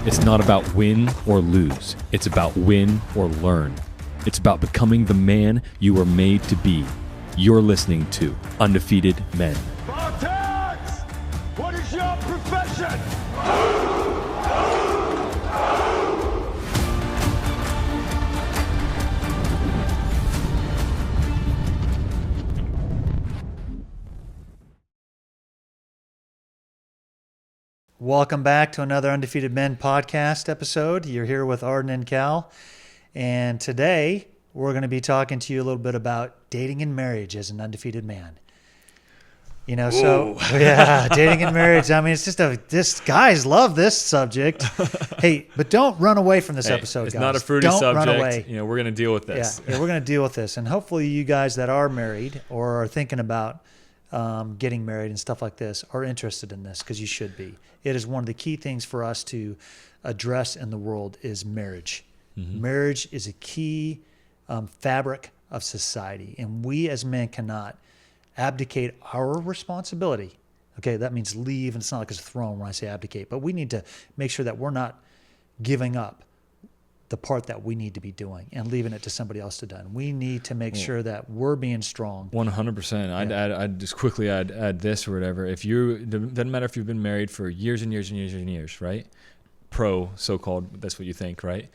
It's not about win or lose. It's about win or learn. It's about becoming the man you were made to be. You're listening to Undefeated Men. Spartans! What is your profession? Welcome back to another Undefeated Men podcast episode. You're here with Arden and Cal. And today we're going to be talking to you a little bit about dating and marriage as an undefeated man. You know, so yeah, dating and marriage. I mean, it's just this guys love this subject. Hey, but don't run away from this episode, it's guys. Not a fruity don't subject. Run away. You know, we're going to deal with this. Yeah, we're going to deal with this. And hopefully you guys that are married or are thinking about getting married and stuff like this are interested in this, because you should be. It is one of the key things for us to address in the world is marriage. Mm-hmm. Marriage is a key fabric of society, and we as men cannot abdicate our responsibility. Okay, that means leave, and it's not like it's a throne when I say abdicate, but we need to make sure that we're not giving up the part that we need to be doing and leaving it to somebody else to do. We need to make sure that we're being strong. 100%. I'd just quickly add this or whatever. If you, doesn't matter if you've been married for years and years and years and years, right? So-called, that's what you think, right?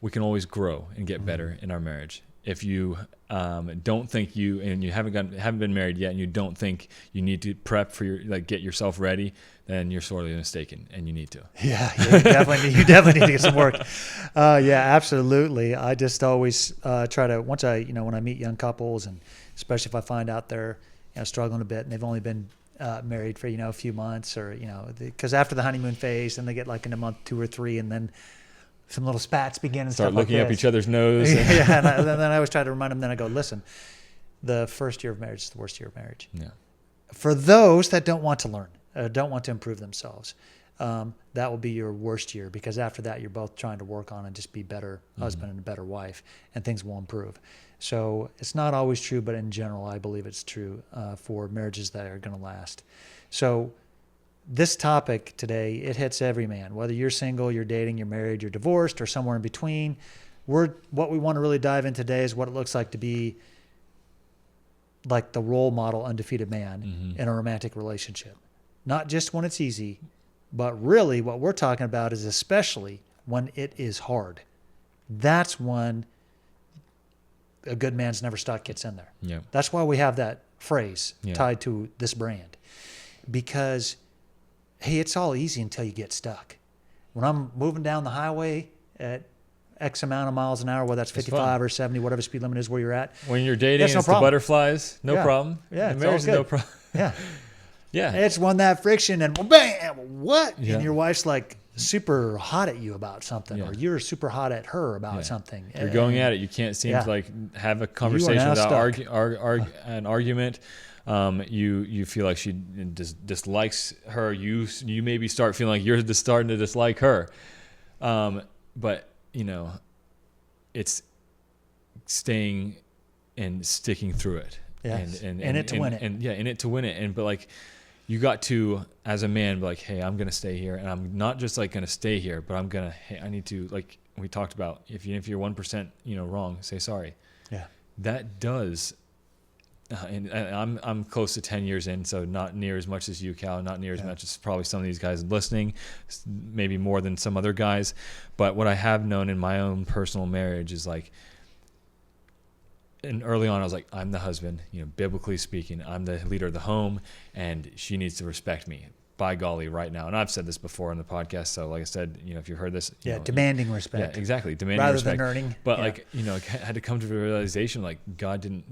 We can always grow and get better in our marriage. If you don't think and you haven't been married yet, and you don't think you need to prep for get yourself ready, then you're sorely mistaken, and you need to. Yeah, you definitely need to get some work. Yeah, absolutely. I just always try to, when I meet young couples, and especially if I find out they're struggling a bit and they've only been married for a few months, or because after the honeymoon phase, and they get like in a month 2 or 3, and then some little spats begin and start stuff like looking up each other's nose. Yeah, and then I always try to remind them. Then I go, listen, the first year of marriage is the worst year of marriage. Yeah. For those that don't want to learn, don't want to improve themselves, that will be your worst year, because after that you're both trying to work on and just be better husband and a better wife, and things will improve. So it's not always true, but in general, I believe it's true for marriages that are going to last. So this topic today, it hits every man, whether you're single, you're dating, you're married, you're divorced, or somewhere in between. What we want to really dive in today is what it looks like to be like the role model undefeated man in a romantic relationship. Not just when it's easy, but really what we're talking about is especially when it is hard. That's when a good man's never stock gets in there. Yeah. That's why we have that phrase tied to this brand, because hey, it's all easy until you get stuck. When I'm moving down the highway at X amount of miles an hour, whether that's 55 or 70, whatever speed limit is where you're at. When you're dating, it's the butterflies, no problem. Yeah, the marriage is no problem. Yeah. Yeah. It's when that friction and bam, what? Yeah. And your wife's like super hot at you about something, or you're super hot at her about something. You're going at it. You can't seem to have a conversation without an argument. You feel like she dislikes her. You maybe start feeling like you're starting to dislike her. But it's staying and sticking through it. Yes. And in it to win it. In it to win it. But you got to, as a man, be like, hey, I'm gonna stay here, and I'm not just gonna stay here, but I need to, like we talked about, if you're 1% wrong, say sorry. Yeah. That does. And I'm close to 10 years in, so not near as much as you, Cal, not near as much as probably some of these guys listening, maybe more than some other guys. But what I have known in my own personal marriage is and early on I was like, I'm the husband, biblically speaking, I'm the leader of the home, and she needs to respect me. By golly, right now. And I've said this before on the podcast, so like I said, if you've heard this, demanding respect. Yeah, exactly, demanding rather respect. than earning. But I had to come to the realization,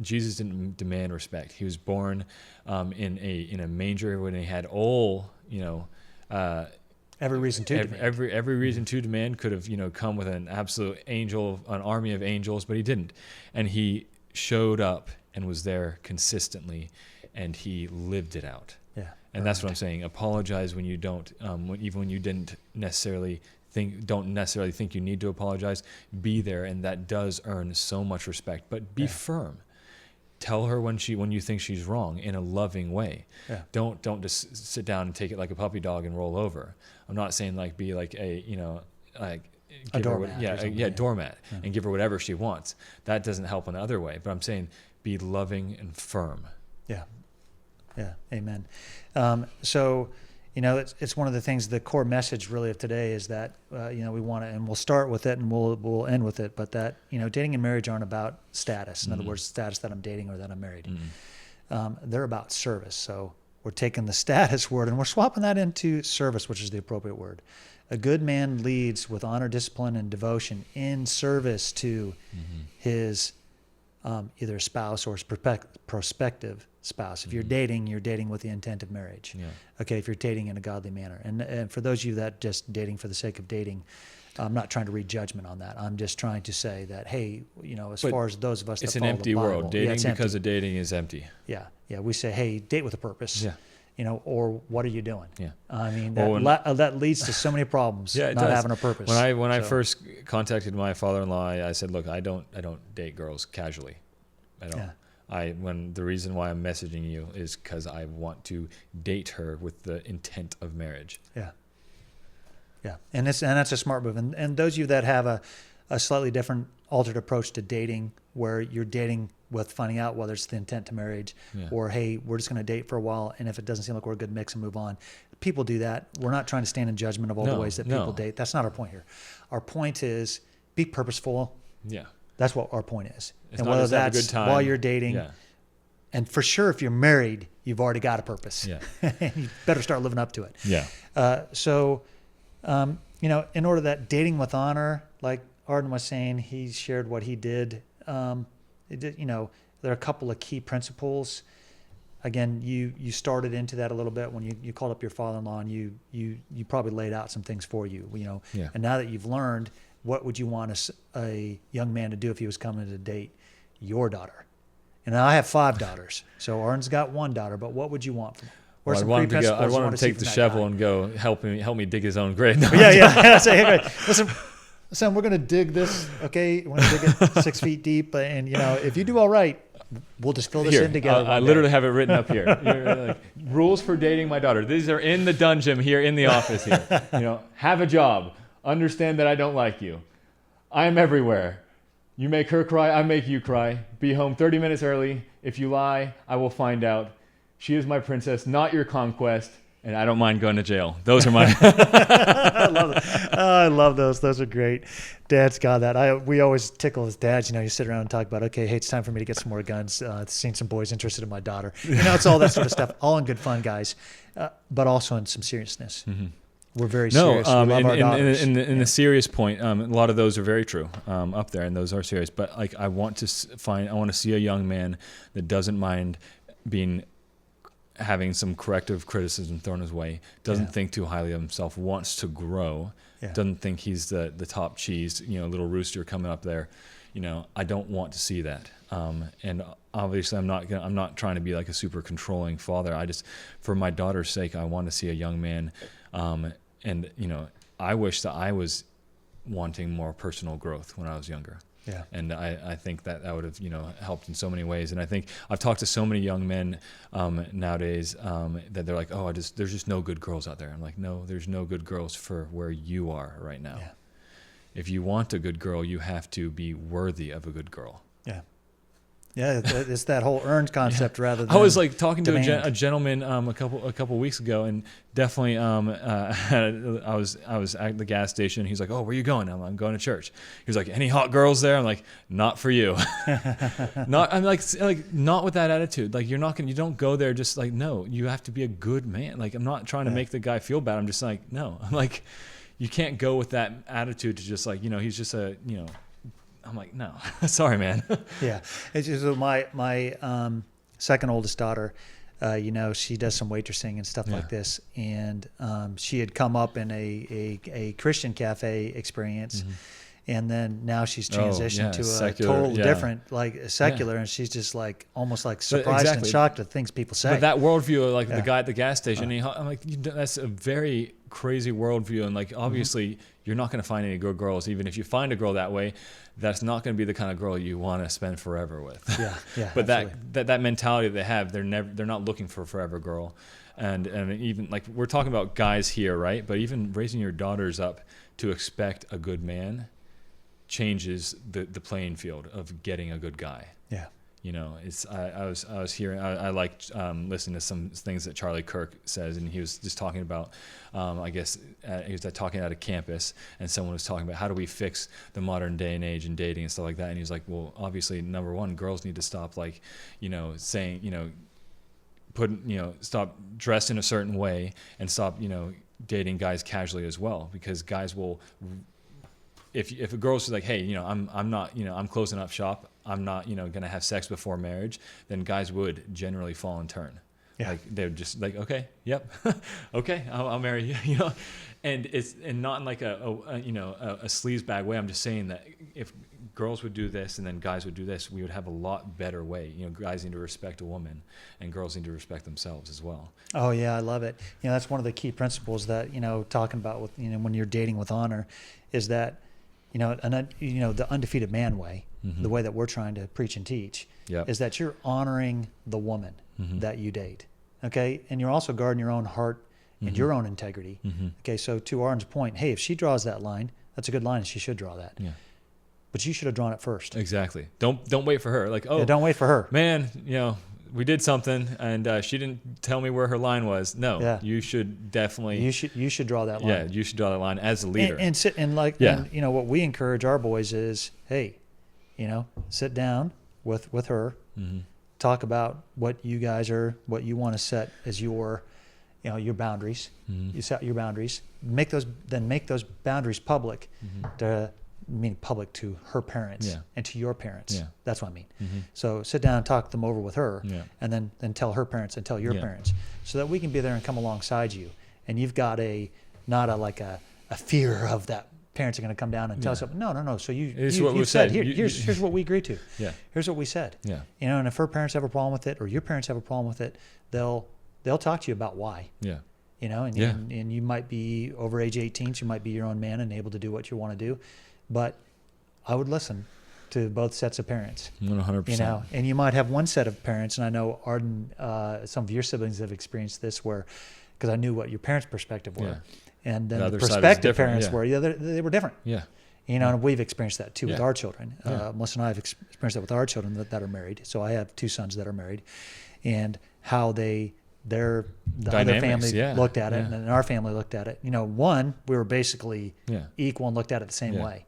Jesus didn't demand respect. He was born in a manger when he had all every reason to demand. Every reason to demand. Could have come with an absolute angel, an army of angels, but he didn't, and he showed up and was there consistently, and he lived it out. Yeah. And that's what I'm saying. Apologize when you don't, even when you don't necessarily think you need to apologize. Be there, and that does earn so much respect. But be firm. tell her when you think she's wrong in a loving way. Yeah. Don't just sit down and take it like a puppy dog and roll over. I'm not saying like be like a like A give her doormat or something, doormat Yeah. and give her whatever she wants. That doesn't help in the other way. But I'm saying be loving and firm. Yeah. Yeah. Amen. So, it's one of the things, the core message really of today is that, we want to, and we'll start with it and we'll end with it, but that, dating and marriage aren't about status. In other words, status that I'm dating or that I'm married. They're about service. So we're taking the status word and we're swapping that into service, which is the appropriate word. A good man leads with honor, discipline, and devotion in service to his either spouse or his prospective spouse. If you're dating with the intent of marriage. Yeah. Okay, if you're dating in a godly manner. And for those of you that just dating for the sake of dating, I'm not trying to read judgment on that. I'm just trying to say that, hey, as But far as those of us that It's an follow empty the Bible, world. Dating it's because empty. of dating is empty. Yeah, we say, hey, date with a purpose. Yeah. Or what are you doing? Yeah. I mean, Well, that leads to so many problems. Yeah, it not does. having a purpose. When I So, first contacted my father-in-law, I said, look, I don't date girls casually. I don't. Yeah. When the reason why I'm messaging you is because I want to date her with the intent of marriage. Yeah, and that's a smart move. And those of you that have a slightly different, altered approach to dating, where you're dating with finding out whether it's the intent to marriage, Yeah. or hey, we're just going to date for a while, and if it doesn't seem like we're a good mix, and move on. People do that. We're not trying to stand in judgment of all the ways that people date. That's not our point here. Our point is be purposeful. Yeah. That's what our point is. It's and not whether just have a that's good time. while you're dating, Yeah. and for sure, if you're married, you've already got a purpose. Yeah. You better start living up to it. Yeah. In order that dating with honor, like Arden was saying, he shared what he did. There are a couple of key principles. Again, you started into that a little bit when you called up your father-in-law, and you probably laid out some things for you. Yeah. And now that you've learned, what would you want a young man to do if he was coming to date your daughter? And I have 5 daughters, so Arden's got 1 daughter. But what would you want from him? Well, I want him to take the shovel and go help me dig his own grave. No, Yeah. Say, hey, listen, son, we're going to dig this. Okay, we're going to dig it 6 feet deep, and if you do all right, we'll just fill this in together. I literally have it written up here. Like, rules for dating my daughter. These are in the dungeon here in the office here. Have a job. Understand that I don't like you. I am everywhere. You make her cry, I make you cry. Be home 30 minutes early. If you lie, I will find out. She is my princess, not your conquest, and I don't mind going to jail. Those are my... I love those. Those are great. Dad's got that. We always tickle as dads. You sit around and talk about, okay, hey, it's time for me to get some more guns. Seen some boys interested in my daughter. It's all that sort of stuff. All in good fun, guys, but also in some seriousness. Mm-hmm. We're very serious. We love our daughters. In the serious point, a lot of those are very true up there, and those are serious. But I want to see a young man that doesn't mind having some corrective criticism thrown his way, doesn't think too highly of himself, wants to grow, doesn't think he's the top cheese, little rooster coming up there. I don't want to see that. And obviously I'm not trying to be like a super controlling father. For my daughter's sake, I want to see a young man. And I wish that I was wanting more personal growth when I was younger. Yeah. And I think that would have, helped in so many ways. And I think I've talked to so many young men nowadays that they're like, oh, there's just no good girls out there. I'm like, no, there's no good girls for where you are right now. Yeah. If you want a good girl, you have to be worthy of a good girl. Yeah. Yeah, it's that whole earned concept rather than I was like talking to demand. a gentleman a couple weeks ago, and definitely I was at the gas station. He's like, "Oh, where you going?" I'm going to church. He was like, "Any hot girls there?" I'm like, "Not for you." I'm like not with that attitude. Like you don't go there just like, no, you have to be a good man. Like I'm not trying to make the guy feel bad. I'm just like, no. I'm like, you can't go with that attitude to just like, he's just a, I'm like, no, sorry, man. Yeah. It's just my second oldest daughter, she does some waitressing and stuff like this. And she had come up in a Christian cafe experience. Mm-hmm. And then now she's transitioned to a secular, total different, like secular, and she's just like almost like surprised and shocked at things people say. But that worldview, like the guy at the gas station, I'm like, that's a very crazy worldview, and like obviously you're not going to find any good girls. Even if you find a girl that way, that's not going to be the kind of girl you want to spend forever with. Yeah. But that mentality they have, they're not looking for a forever girl, and even like we're talking about guys here, right? But even raising your daughters up to expect a good man changes the playing field of getting a good guy. Yeah. You know, it's I was hearing I liked listening to some things that Charlie Kirk says, and he was just talking about I guess he was talking at a campus, and someone was talking about how do we fix the modern day and age and dating and stuff like that, and he was like, well, obviously number one, girls need to stop like, you know, saying, you know, stop dressed in a certain way and stop, you know, dating guys casually as well, because guys will. If a girl's like, hey, you know, I'm not, you know, I'm closing up shop, I'm not, you know, gonna have sex before marriage, then guys would generally fall in turn. Yeah. Like they're just like, okay, yep, okay, I'll marry you, you know, and not in like a sleaze bag way. I'm just saying that if girls would do this and then guys would do this, we would have a lot better way. You know, guys need to respect a woman, and girls need to respect themselves as well. Oh yeah, I love it. You know, that's one of the key principles that, you know, talking about with, you know, when you're dating with honor, is that, you know, the undefeated man way, the way that we're trying to preach and teach, is that you're honoring the woman that you date, okay? And you're also guarding your own heart and your own integrity, okay? So to Arden's point, hey, if she draws that line, that's a good line, and she should draw that. Yeah. But you should have drawn it first. Exactly. Don't wait for her. Like, oh, don't wait for her. Man, you know, we did something, and she didn't tell me where her line was. No, you should definitely. You should draw that line. Yeah, you should draw that line as a leader. And you know, what we encourage our boys is, hey, you know, sit down with her, talk about what you want to set as your, you know, your boundaries. You set your boundaries. Make those boundaries public. Public to her parents and to your parents. Yeah. That's what I mean. So sit down and talk them over with her, and then tell her parents and tell your parents, so that we can be there and come alongside you. And you've got not a fear of that parents are going to come down and tell us something. No. So you said, here's what we agreed to. Yeah. Here's what we said. Yeah. You know, and if her parents have a problem with it, or your parents have a problem with it, they'll talk to you about why. Yeah. You know, and you might be over age 18, so you might be your own man and able to do what you want to do. But I would listen to both sets of parents. 100%. You know, and you might have one set of parents, and I know Arden, some of your siblings have experienced this, because I knew what your parents' perspective were, and then the prospective parents were. They were different. Yeah. You know, and we've experienced that too with our children. Melissa and I have experienced that with our children that are married. So I have 2 sons that are married, and how the other family looked at it, and our family looked at it. You know, one, we were basically equal and looked at it the same way.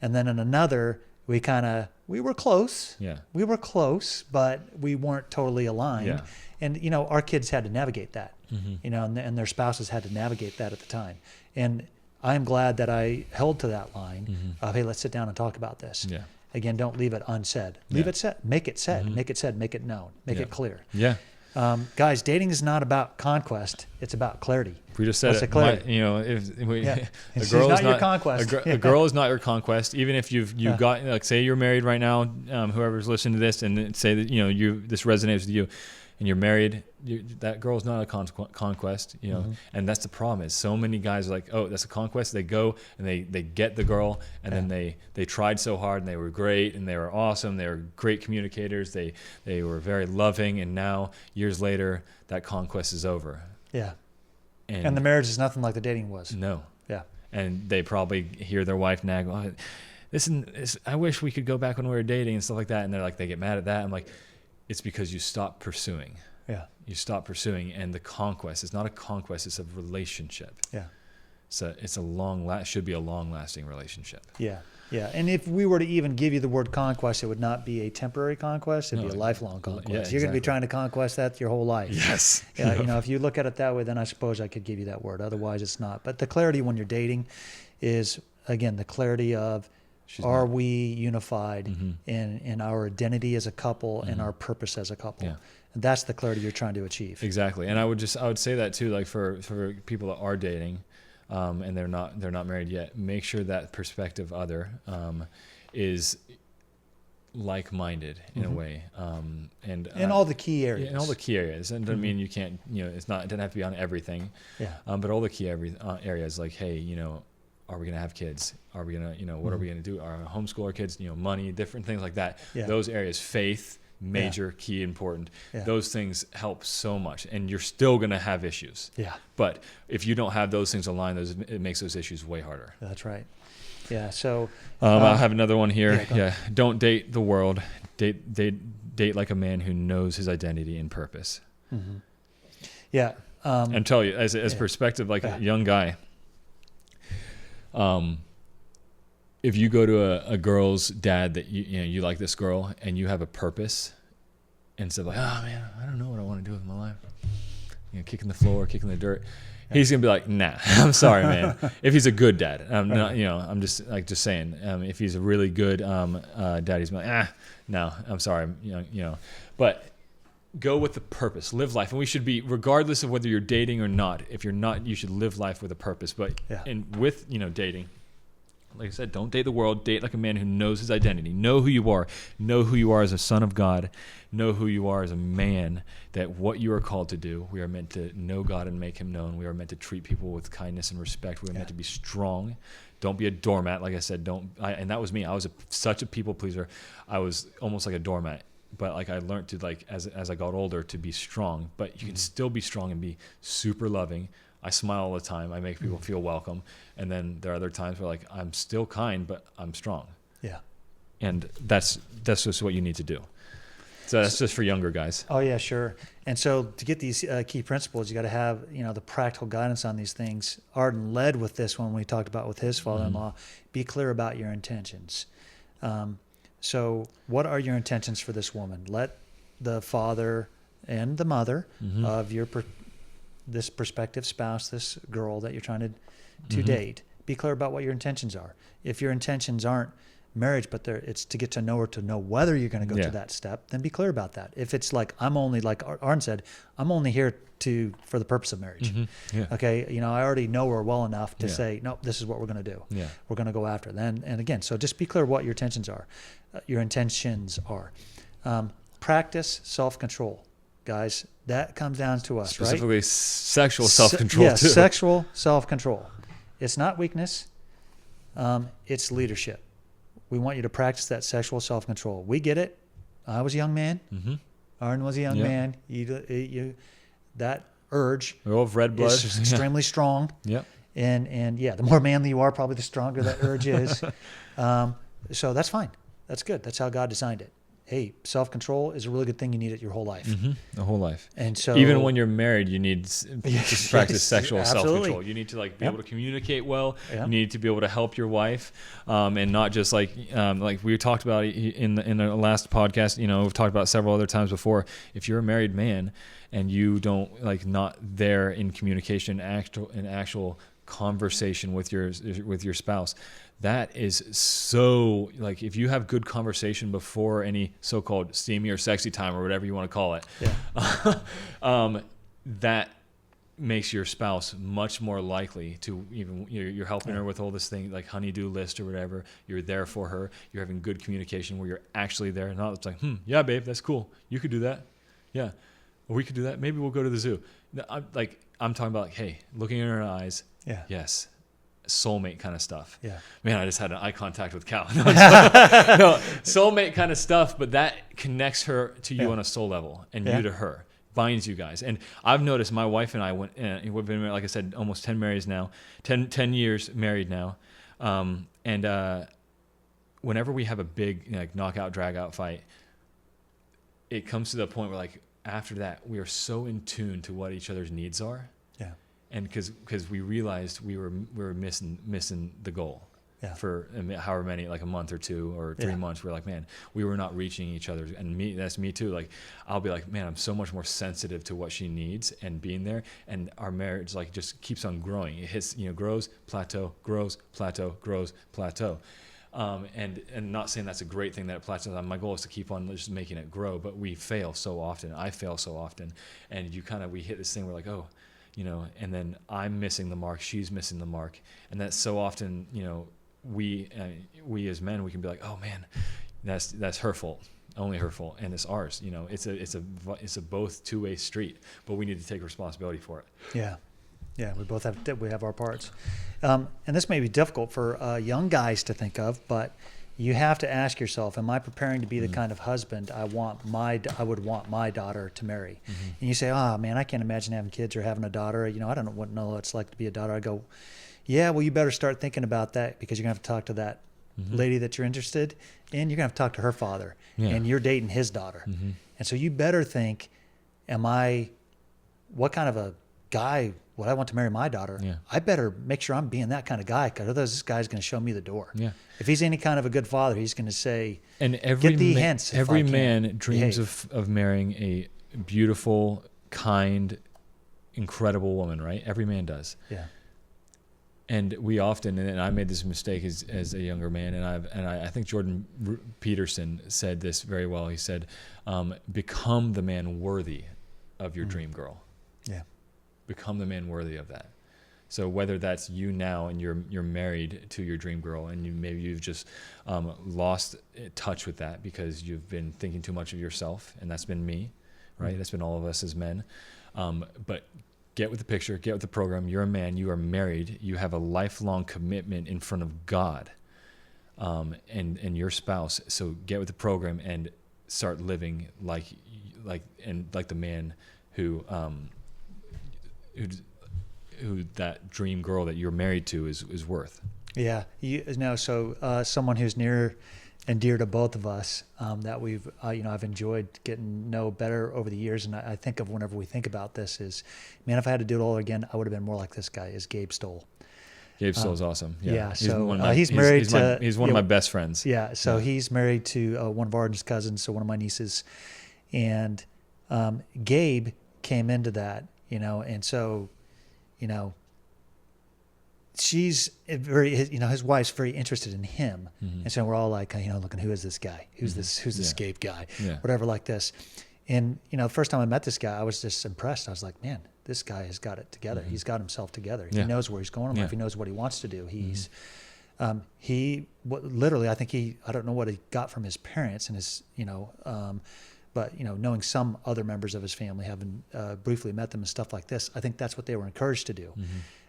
And then in another, we were close. Yeah. We were close, but we weren't totally aligned. Yeah. And, you know, our kids had to navigate that, you know, and their spouses had to navigate that at the time. And I'm glad that I held to that line of, hey, let's sit down and talk about this. Yeah. Again, don't leave it unsaid. Leave it said. Make it said. Make it said. Make it known. Make it clear. Yeah. Guys, dating is not about conquest; it's about clarity. We just said clarity. You know, a girl is not your conquest. A girl is not your conquest. Even if you've got, like, say you're married right now, whoever's listening to this, and say that, you know, this resonates with you, and you're married, that girl's not a conquest. You know, and that's the problem. Is so many guys are like, oh, that's a conquest. They go and they get the girl, and then they tried so hard, and they were great, and they were awesome. They were great communicators. They were very loving, and now years later, that conquest is over. Yeah. And the marriage is nothing like the dating was. No. Yeah. And they probably hear their wife nag, oh, I wish we could go back when we were dating and stuff like that. And they're like, they get mad at that. I'm like, it's because you stopped pursuing. Yeah. You stop pursuing, and the conquest is not a conquest; it's a relationship. Yeah. So it's should be a long-lasting relationship. Yeah, yeah. And if we were to even give you the word conquest, it would not be a temporary conquest; it'd be a lifelong conquest. Yeah, exactly. You're going to be trying to conquest that your whole life. Yes. Yeah. You know, if you look at it that way, then I suppose I could give you that word. Otherwise, it's not. But the clarity when you're dating is, again, the clarity of, are we unified in our identity as a couple and our purpose as a couple? Yeah. And that's the clarity you're trying to achieve. Exactly. And I would say that too, like for people that are dating, and they're not married yet, make sure that prospective other is like-minded in a way, and in all the key areas. In all the key areas, and doesn't mean you can't. It doesn't have to be on everything. Yeah. But all the key areas, like, hey, are we gonna have kids? Are we gonna, what are we gonna do? Are we gonna homeschool our kids? Money, different things like that. Yeah. Those areas, faith, major, key, important. Yeah. Those things help so much, and you're still gonna have issues. Yeah. But if you don't have those things aligned, it makes those issues way harder. That's right. Yeah. So I have another one here. Yeah. Don't date the world. Date like a man who knows his identity and purpose. Mm-hmm. Yeah. And tell you as perspective, like a young guy. If you go to a girl's dad that you like this girl and you have a purpose, instead of like, oh man, I don't know what I want to do with my life, kicking the floor, kicking the dirt. He's gonna be like, nah, I'm sorry, man. If he's a good dad, I'm just saying. If he's a really good dad, he's like, no, I'm sorry, But go with the purpose, live life, and we should be, regardless of whether you're dating or not. If you're not, you should live life with a purpose. But with dating, like I said, don't date the world. Date like a man who knows his identity. Know who you are. Know who you are as a son of God. Know who you are as a man, that what you are called to do. We are meant to know God and make him known. We are meant to treat people with kindness and respect. We are meant to be strong. Don't be a doormat. Like I said, and that was me. I was such a people pleaser. I was almost like a doormat. But I learned to, as I got older, to be strong. But you can still be strong and be super loving. I smile all the time. I make people feel welcome. And then there are other times where I'm still kind, but I'm strong. Yeah. And that's just what you need to do. So that's just for younger guys. Oh yeah, sure. And so to get these key principles, you got to have the practical guidance on these things. Arden led with this when we talked about with his father-in-law. Be clear about your intentions. So what are your intentions for this woman? Let the father and the mother of this prospective spouse, this girl that you're trying to date, be clear about what your intentions are. If your intentions aren't marriage, but it's to get to know her, to know whether you're going to go to that step, then be clear about that. If it's I'm only, like Arden said, I'm only here for the purpose of marriage. Okay, I already know her well enough to say, no, this is what we're going to do. We're going to go after it. And again, so just be clear what your intentions are. Practice self-control, guys. That comes down to us, specifically right? Sexual self-control too. Sexual self-control. It's not weakness. It's leadership. We want you to practice that sexual self-control. We get it. I was a young man. Arden was a young man. That urge. We all have red blood. Is extremely strong. Yep. And the more manly you are, probably the stronger that urge is. So that's fine. That's good. That's how God designed it. Hey, self-control is a really good thing. You need it your whole life. The whole life. And so even when you're married, you need to practice sexual self-control. You need to be able to communicate well. You need to be able to help your wife, and not just like we talked about in the last podcast. We've talked about several other times before. If you're a married man and you don't not there in communication, actual conversation with your spouse, that is so, if you have good conversation before any so-called steamy or sexy time or whatever you want to call it, that makes your spouse much more likely to even, you're helping her with all this thing like honey-do list or whatever. You're there for her. You're having good communication where you're actually there. Not it's like, yeah, babe, that's cool. You could do that. Yeah. Or we could do that. Maybe we'll go to the zoo. I'm talking about hey, looking in her eyes. Yeah. Yes. Soulmate kind of stuff. Yeah. Man, I just had an eye contact with Cal. No, soulmate kind of stuff, but that connects her to you on a soul level and you to her. Binds you guys. And I've noticed my wife and I we've been, like I said, almost 10 years married now. And whenever we have a big knockout, drag out fight, it comes to the point where after that, we are so in tune to what each other's needs are. Yeah. And because we realized we were missing the goal for however many, a month or 2 or 3 months. We're like, man, we were not reaching each other. And that's me too. I'll be like, man, I'm so much more sensitive to what she needs and being there. And our marriage just keeps on growing. It hits, grows, plateau, grows, plateau, grows, plateau. And not saying that's a great thing that it plateaus. My goal is to keep on just making it grow, but we fail so often. I fail so often. And we hit this thing where oh, and then I'm missing the mark, she's missing the mark. And that's so often, we as men, we can be like, oh man, that's her fault, only her fault, and it's ours. It's a both two-way street, but we need to take responsibility for it. Yeah, we both have our parts, and this may be difficult for young guys to think of, but you have to ask yourself: am I preparing to be the kind of husband I would want my daughter to marry? And you say, "Oh man, I can't imagine having kids or having a daughter. I don't know what it's like to be a daughter." I go, "Yeah, well, you better start thinking about that, because you're gonna have to talk to that lady that you're interested in. You're gonna have to talk to her father, and you're dating his daughter, and so you better think, what kind of a guy would I want to marry my daughter? I better make sure I'm being that kind of guy, because otherwise this guy's going to show me the door. If he's any kind of a good father, he's going to say, and get the hints. Every man dreams of marrying a beautiful, kind, incredible woman, right? Every man does. Yeah. And we often, and I made this mistake as a younger man, and I think Jordan Peterson said this very well. He said, become the man worthy of your dream girl. Yeah. Become the man worthy of that. So whether that's you now and you're married to your dream girl, and you've just lost touch with that because you've been thinking too much of yourself, and that's been me, right? That's been all of us as men. But get with the picture, get with the program. You're a man, you are married, you have a lifelong commitment in front of God, and your spouse. So get with the program and start living like the man who that dream girl that you're married to is worth. Yeah. So someone who's near and dear to both of us, that we've, I've enjoyed getting to know better over the years. And I think of whenever we think about this is, man, if I had to do it all again, I would have been more like this guy, is Gabe Stoll. Gabe Stoll's awesome. Yeah. So he's married to, he's one of my best friends. Yeah. So he's married to one of Arden's cousins. So one of my nieces, and Gabe came into that, and so, she's his wife's very interested in him. And so we're all like, looking, who is this guy? Who's this Gabe guy? Whatever, like this. And, the first time I met this guy, I was just impressed. I was like, man, this guy has got it together. He's got himself together. He knows where he's going in life. He knows what he wants to do. He's, literally, I think I don't know what he got from his parents and his, but, knowing some other members of his family, having briefly met them and stuff like this, I think that's what they were encouraged to do.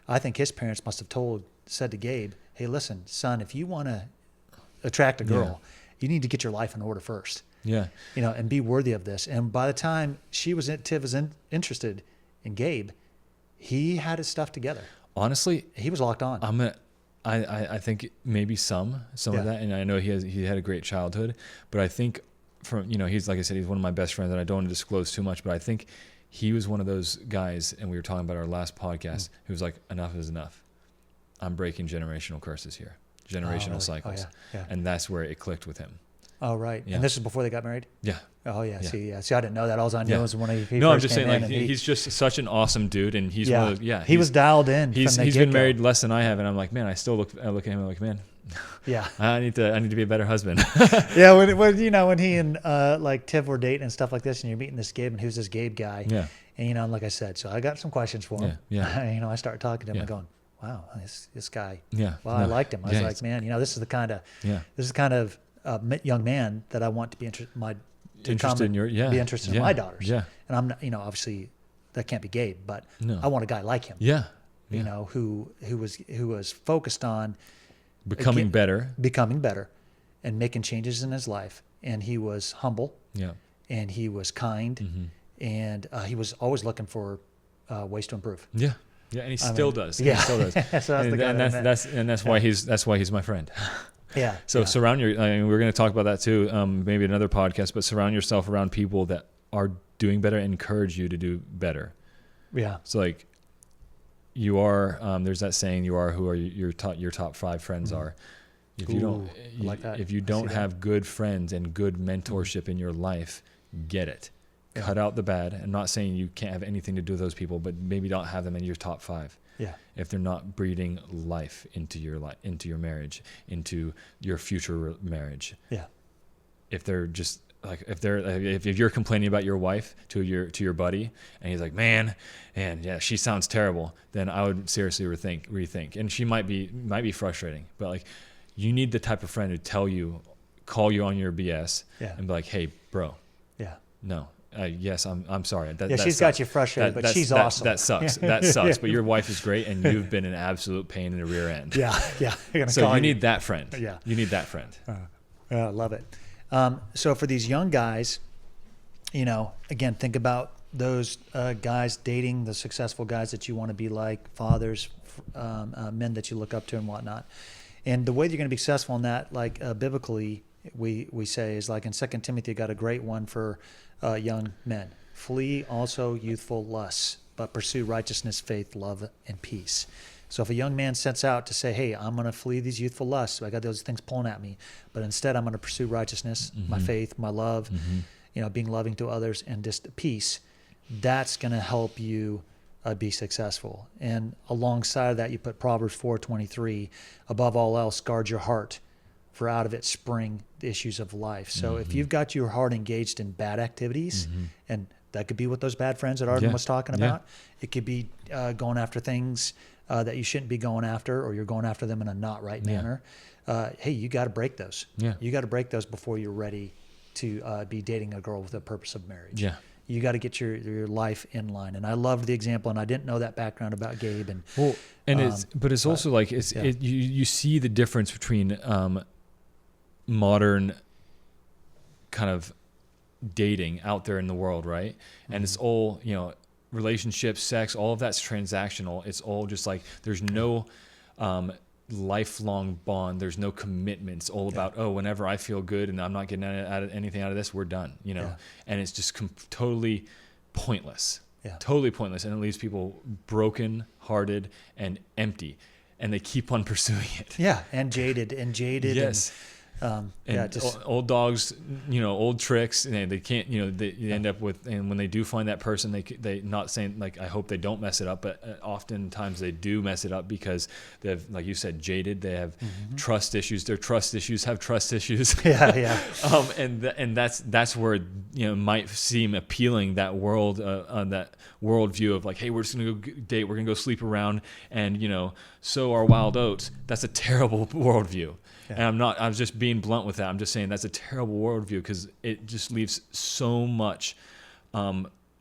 I think his parents must have said to Gabe, hey, listen, son, if you want to attract a girl, you need to get your life in order first. Yeah. And be worthy of this. And by the time Tiv was interested in Gabe, he had his stuff together. Honestly, he was locked on. I think maybe some of that, and I know he had a great childhood, but I think he's, like I said, he's one of my best friends, and I don't want to disclose too much, but I think he was one of those guys, and we were talking about our last podcast, who was like, enough is enough. I'm breaking generational curses here, generational cycles. And that's where it clicked with him. Oh, right. Yeah. And this is before they got married? Yeah. Oh, yeah. See, I didn't know that. All I knew was when he No, I'm just saying, he's just such an awesome dude, and he's one of those, he was dialed in. He's been married less than I have, and I'm like, man, I look at him like, man, I need to be a better husband. When he and like Tiv were dating and stuff like this, and you're meeting this Gabe, and who's this Gabe guy? Yeah. And like I said, so I got some questions for him. Yeah. I started talking to him and going, wow, this guy. Yeah. Well, I liked him. I was like, man, this is the kind of young man that I want to be interested in my daughters. Yeah. And I'm not, obviously that can't be Gabe, but I want a guy like him. Yeah. Who was focused on becoming better, and making changes in his life. And he was humble. Yeah. And he was kind. And he was always looking for ways to improve. Yeah. Yeah. And he still does. Yeah. He still does. So that's why he's my friend. Yeah. So surround we're going to talk about that too, maybe another podcast, but surround yourself around people that are doing better and encourage you to do better. Yeah. So like you are, there's that saying, you are who are your top 5 friends are. If you don't have good friends and good mentorship in your life, get it. Cut out the bad. I'm not saying you can't have anything to do with those people, but maybe don't have them in your top 5. Yeah. If they're not breathing life into your marriage, into your future marriage. Yeah. If they're just like if you're complaining about your wife to your buddy, and he's like, man, and yeah, she sounds terrible, then I would seriously rethink. And she might be frustrating, but like, you need the type of friend who call you on your BS, and be like, hey, bro, no. Yes, I'm sorry. That she's got you frustrated, but she's awesome. That sucks. That sucks. But your wife is great, and you've been an absolute pain in the rear end. Yeah. So you need that friend. Yeah. You need that friend. I love it. So for these young guys, again, think about those guys dating the successful guys that you want to be like, fathers, men that you look up to and whatnot. And the way that you're going to be successful in that, like biblically, we say is like in 2 Timothy, got a great one for young men. Flee also youthful lusts, but pursue righteousness, faith, love, and peace. So if a young man sets out to say, hey, I'm going to flee these youthful lusts, I got those things pulling at me, but instead I'm going to pursue righteousness, my faith, my love, being loving to others, and just peace, that's going to help you be successful. And alongside of that, you put Proverbs 4:23, above all else, guard your heart, for out of it spring the issues of life. So if you've got your heart engaged in bad activities, and that could be what those bad friends that Arden was talking about. It could be going after things that you shouldn't be going after, or you're going after them in a not right manner. Hey, you got to break those. You got to break those before you're ready to be dating a girl with a purpose of marriage. You got to get your life in line. And I loved the example, and I didn't know that background about Gabe. And it's also like you see the difference between modern kind of dating out there in the world, right? And it's all, relationships, sex, all of that's transactional. It's all just like, there's no lifelong bond. There's no commitment. It's all about, whenever I feel good and I'm not getting anything out of this, we're done, and it's just totally pointless. Totally pointless. And it leaves people broken hearted and empty, and they keep on pursuing it. And jaded. Yes. Old dogs, old tricks, and they can't, they end up with, and when they do find that person, they not saying like, I hope they don't mess it up, but oftentimes they do mess it up because they've, like you said, jaded. They have trust issues. Their trust issues have trust issues. And that's where, might seem appealing, that that worldview of like, hey, we're just going to go date. We're going to go sleep around and, sow our wild oats. That's a terrible worldview. And I was just being blunt with that. I'm just saying that's a terrible worldview, because it just leaves so much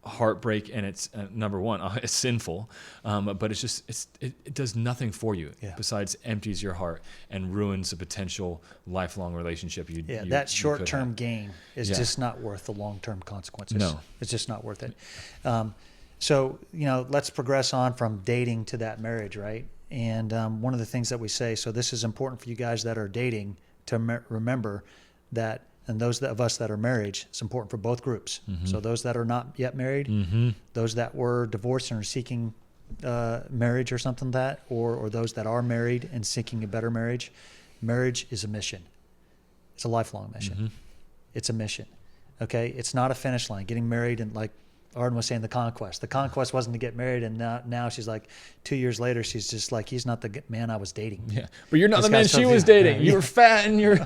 heartbreak, and it's number one, it's sinful, but it's just it does nothing for you besides empties your heart and ruins a potential lifelong relationship. That short-term gain is just not worth the long-term consequences. No, it's just not worth it. So let's progress on from dating to that marriage, right? And one of the things that we say, so this is important for you guys that are dating to remember that, and those of us that are married, it's important for both groups. So those that are not yet married, those that were divorced and are seeking marriage or something like that, or those that are married and seeking a better marriage is a mission. It's a lifelong mission. It's a mission. Okay? It's not a finish line. Getting married, and like Arden was saying, the conquest. The conquest wasn't to get married, and now she's like 2 years later, she's just like, he's not the man I was dating. But you're not the man she was dating. You're fat, and you're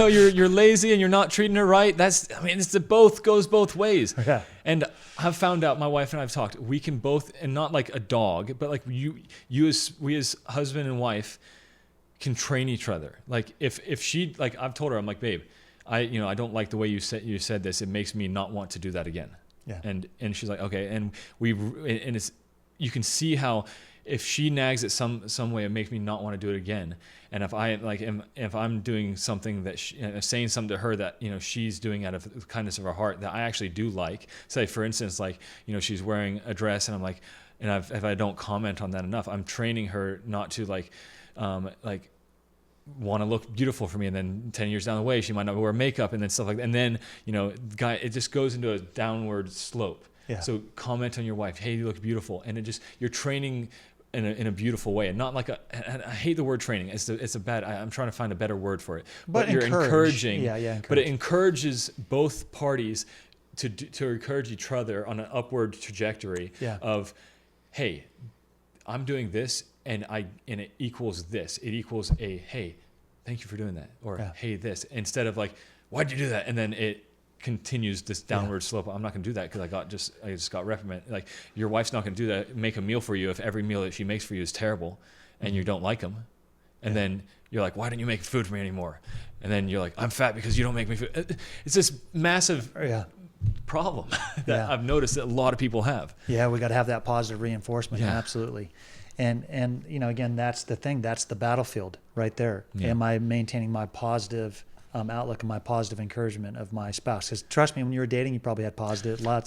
you're lazy, and you're not treating her right. It's both goes both ways. And I've found out, my wife and I've talked, we can both, and not like a dog, but like we as husband and wife can train each other. Like if she, like, I've told her, I'm like, babe, I don't like the way you said this. It makes me not want to do that again. And she's like, okay. And it's, you can see how if she nags at some way, it makes me not want to do it again. And if if I'm doing something that saying something to her that, she's doing out of the kindness of her heart that I actually do like, say for instance, like, she's wearing a dress, and I'm like, and if I don't comment on that enough, I'm training her not to want to look beautiful for me, and then 10 years down the way she might not wear makeup, and then stuff like that, and then it just goes into a downward slope. So comment on your wife, hey, you look beautiful, and you're training in a beautiful way, and not like and I hate the word training. It's a bad. I'm trying to find a better word for it. But you're encouraging. But it encourages both parties to encourage each other on an upward trajectory of, hey, I'm doing this, and it equals this. It equals a, hey, thank you for doing that, or hey, this, instead of like, why'd you do that? And then it continues this downward slope. I'm not going to do that because I just got reprimanded. Like, your wife's not going to do that. Make a meal for you if every meal that she makes for you is terrible, and you don't like them, and then you're like, why don't you make food for me anymore? And then you're like, I'm fat because you don't make me food. It's this massive problem that I've noticed that a lot of people have. Yeah, we got to have that positive reinforcement. Yeah. Absolutely. And you know, again, that's the thing. That's the battlefield right there. Yeah. Am I maintaining my positive outlook and my positive encouragement of my spouse? Because trust me, when you were dating, you probably had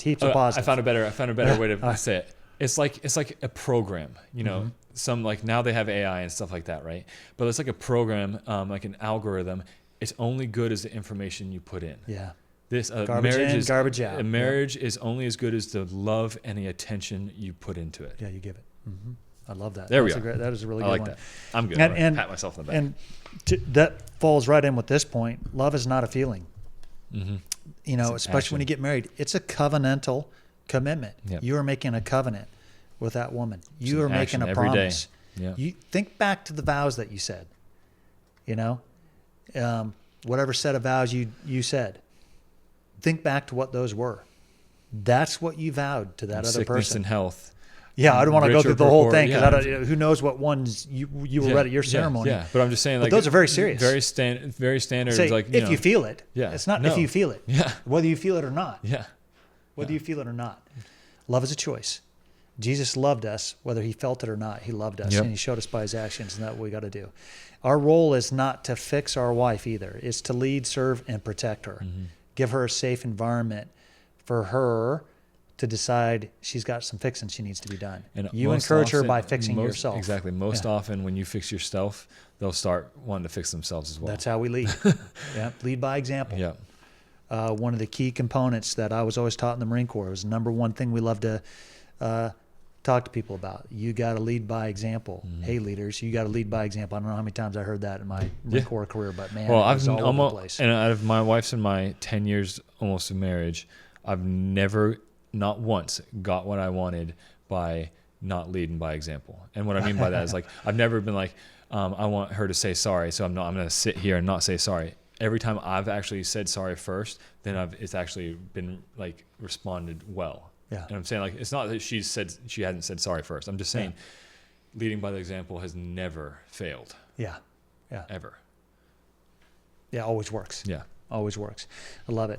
heaps of positive. I found a better way to say it. It's like a program, you know. Some, like, now they have AI and stuff like that, right? But it's like a program, like an algorithm. It's only good as the information you put in. Yeah. This garbage marriage in, garbage out. A marriage is only as good as the love and the attention you put into it. Yeah, you give it. Mm-hmm. I love that. There we go. That is a really good one. I like that. I'm good. And pat myself on the back. And that falls right in with this point. Love is not a feeling. Mm-hmm. You know, especially when you get married. It's a covenantal commitment. Yep. You are making a covenant with that woman. You are making a promise. Yeah. You think back to the vows that you said. You know, whatever set of vows you said. Think back to what those were. That's what you vowed to that other person. Sickness and health. Yeah, I don't want to go through the whole thing because who knows what ones you were read at your ceremony. Yeah, but I'm just saying, like, those are very serious, very standard. Say, like, if you feel it. Yeah, it's not if you feel it. Yeah, whether you feel it or not. Yeah, whether you feel it or not. Love is a choice. Jesus loved us, whether he felt it or not. He loved us, and he showed us by his actions, and that's what we got to do. Our role is not to fix our wife either. It's to lead, serve, and protect her. Mm-hmm. Give her a safe environment for her to decide she's got some fixing she needs to be done. And you encourage her by fixing yourself. Exactly. Most often when you fix yourself, they'll start wanting to fix themselves as well. That's how we lead. Lead by example. Yeah. One of the key components that I was always taught in the Marine Corps was the number one thing we love to talk to people about. You got to lead by example. Mm-hmm. Hey, leaders, you got to lead by example. I don't know how many times I heard that in my Marine Corps career, but man, well, it was all over the place. And out of my wife's and my 10 years almost of marriage, I've never, not once, got what I wanted by not leading by example. And what I mean by that is, like, I've never been like, I want her to say sorry, so I'm going to sit here and not say sorry. Every time I've actually said sorry first, then it's actually been, like, responded well. Yeah. And I'm saying, like, it's not that she hadn't said sorry first. I'm just saying leading by the example has never failed. Yeah. Yeah. Ever. Yeah, always works. Yeah. Always works. I love it.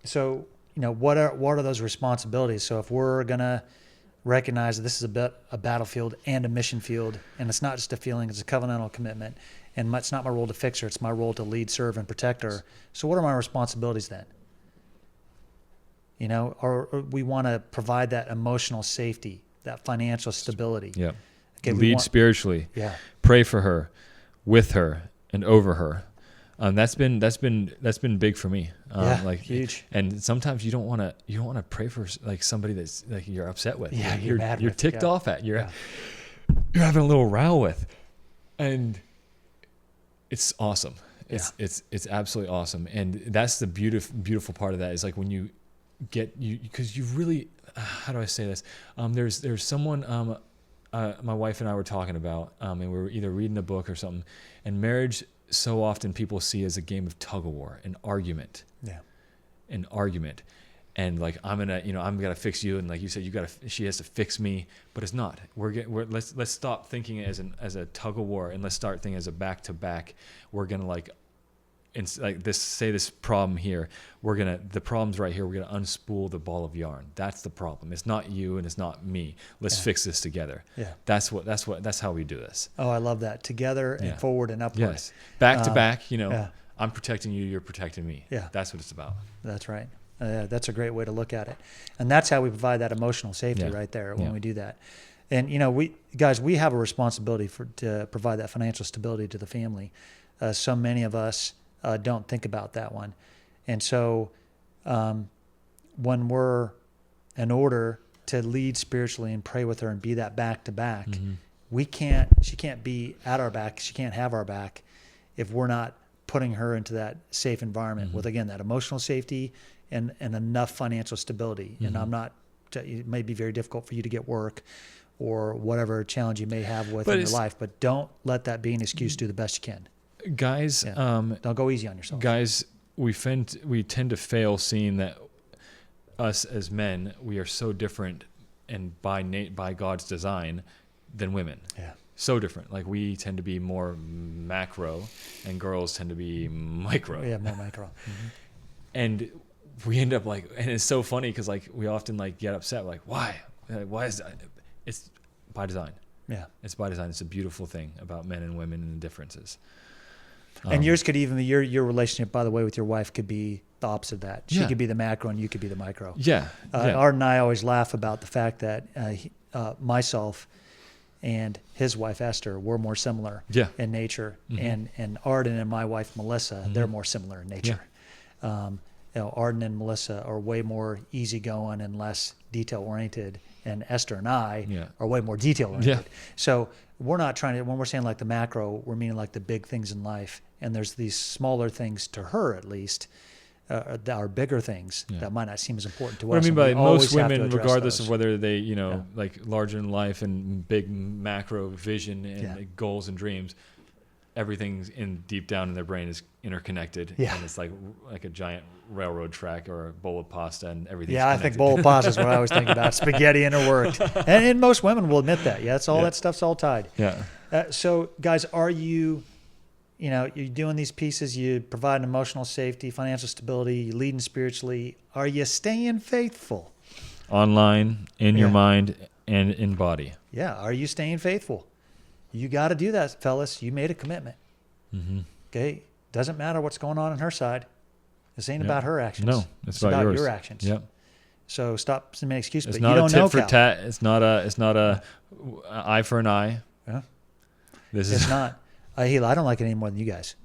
So, you know, what are those responsibilities? So if we're going to recognize that this is a battlefield and a mission field, and it's not just a feeling, it's a covenantal commitment, and it's not my role to fix her, it's my role to lead, serve, and protect her. So what are my responsibilities then? You know, or we want to provide that emotional safety, that financial stability. Yeah. Okay, lead spiritually. Yeah. Pray for her, with her, and over her. That's been big for me. Like, huge. And sometimes you don't want to pray for, like, somebody that's, like, you're upset with. Yeah, you're mad with. You're ticked off at. You're having a little row with, and it's awesome. It's absolutely awesome. And that's the beautiful part of that is, like, when you because you really, how do I say this? There's someone my wife and I were talking about, and we were either reading a book or something, and marriage so often people see as a game of tug of war, an argument. Yeah. An argument. And, like, I'm gonna fix you, and, like you said, she has to fix me, but it's not. Let's stop thinking as a tug of war, and let's start thinking as a back to back. We're gonna, like this problem here. The problem's right here. We're gonna unspool the ball of yarn. That's the problem. It's not you and it's not me. Let's fix this together. Yeah. That's how we do this. Oh, I love that. Together and forward and upward. Yes. Back to back. I'm protecting you. You're protecting me. Yeah. That's what it's about. That's right. That's a great way to look at it, and that's how we provide that emotional safety right there when we do that. And, you know, we have a responsibility to provide that financial stability to the family. So many of us don't think about that one. And so when we're in order to lead spiritually and pray with her and be that back to back, she can't be at our back. She can't have our back if we're not putting her into that safe environment with, again, that emotional safety and enough financial stability. And it may be very difficult for you to get work or whatever challenge you may have in your life, but don't let that be an excuse to do the best you can. Guys, don't go easy on yourself. Guys, we tend to fail seeing that us as men, we are so different and by God's design than women. Yeah. So different. Like we tend to be more macro and girls tend to be micro. Yeah, more micro. Mm-hmm. And we end up like, and it's so funny because like we often like get upset, like why is that? It's by design. Yeah. It's by design. It's a beautiful thing about men and women and the differences. And yours could even be, your relationship, by the way, with your wife could be the opposite of that. She could be the macro and you could be the micro. Yeah. Art and I always laugh about the fact that myself and his wife Esther were more similar in nature, and Arden and my wife Melissa, they're more similar in nature. Arden and Melissa are way more easygoing and less detail oriented, and Esther and I are way more detail oriented. So we're not trying to, when we're saying like the macro, we're meaning like the big things in life, and there's these smaller things to her at least. That are bigger things that might not seem as important to us. What I mean by most women, regardless those. of whether they, like larger in life and big macro vision and goals and dreams, everything's deep down in their brain is interconnected. Yeah. And it's like a giant railroad track or a bowl of pasta and everything's connected. I think bowl of pasta is what I always think about. Spaghetti interworked. And most women will admit that. Yeah, that stuff's all tied. Yeah. So guys, are you... you're doing these pieces, you provide emotional safety, financial stability, you're leading spiritually. Are you staying faithful? Online, in your mind, and in body. Yeah. Are you staying faithful? You got to do that, fellas. You made a commitment. Mm-hmm. Okay. Doesn't matter what's going on her side. This ain't about her actions. No, it's about yours. Your actions. Yep. So stop making excuses. It's but not you don't a know, tit for tat. It's not a eye for an eye. Yeah. It's not. I don't like it any more than you guys.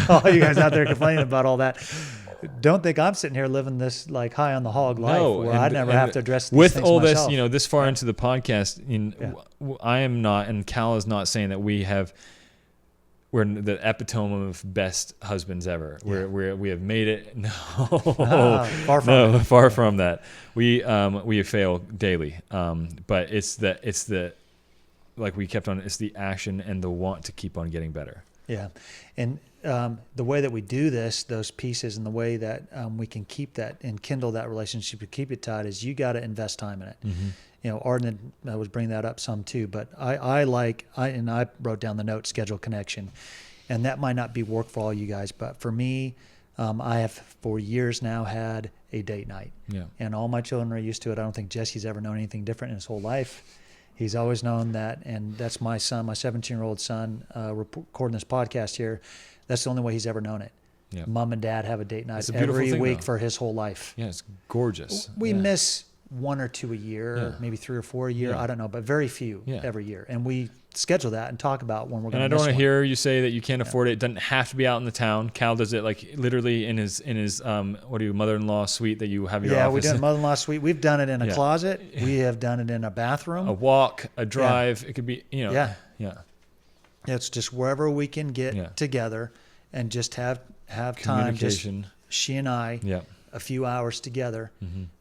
All you guys out there complaining about all that. Don't think I'm sitting here living this like high on the hog life where I never have to address these with things all myself. this, this far into the podcast. I am not, and Cal is not saying that we're the epitome of best husbands ever. Yeah. We have made it. No, far from that. We fail daily. But it's the like we kept on. It's the action and the want to keep on getting better. Yeah, and the way that we do this, those pieces, and the way that we can keep that and kindle that relationship and keep it tight is you got to invest time in it. Mm-hmm. Arden was bringing that up some too, but I wrote down the note schedule connection, and that might not be work for all you guys, but for me, I have for years now had a date night. Yeah, and all my children are used to it. I don't think Jesse's ever known anything different in his whole life. He's always known that, and that's my son, my 17-year-old son, recording this podcast here. That's the only way he's ever known it. Yep. Mom and dad have a date night every week for his whole life. Yeah, it's gorgeous. We miss one or two a year, maybe 3 or 4 a year. I don't know, but very few every year. And we schedule that and talk about when we're going to miss one. And I don't want to hear you say that you can't afford it. It doesn't have to be out in the town. Cal does it like literally in his mother-in-law suite that you have your office. Yeah, we do it in mother-in-law suite. We've done it in a closet. We have done it in a bathroom. A walk, a drive. It could be, Yeah. It's just wherever we can get together and just have time. Just she and I, a few hours together,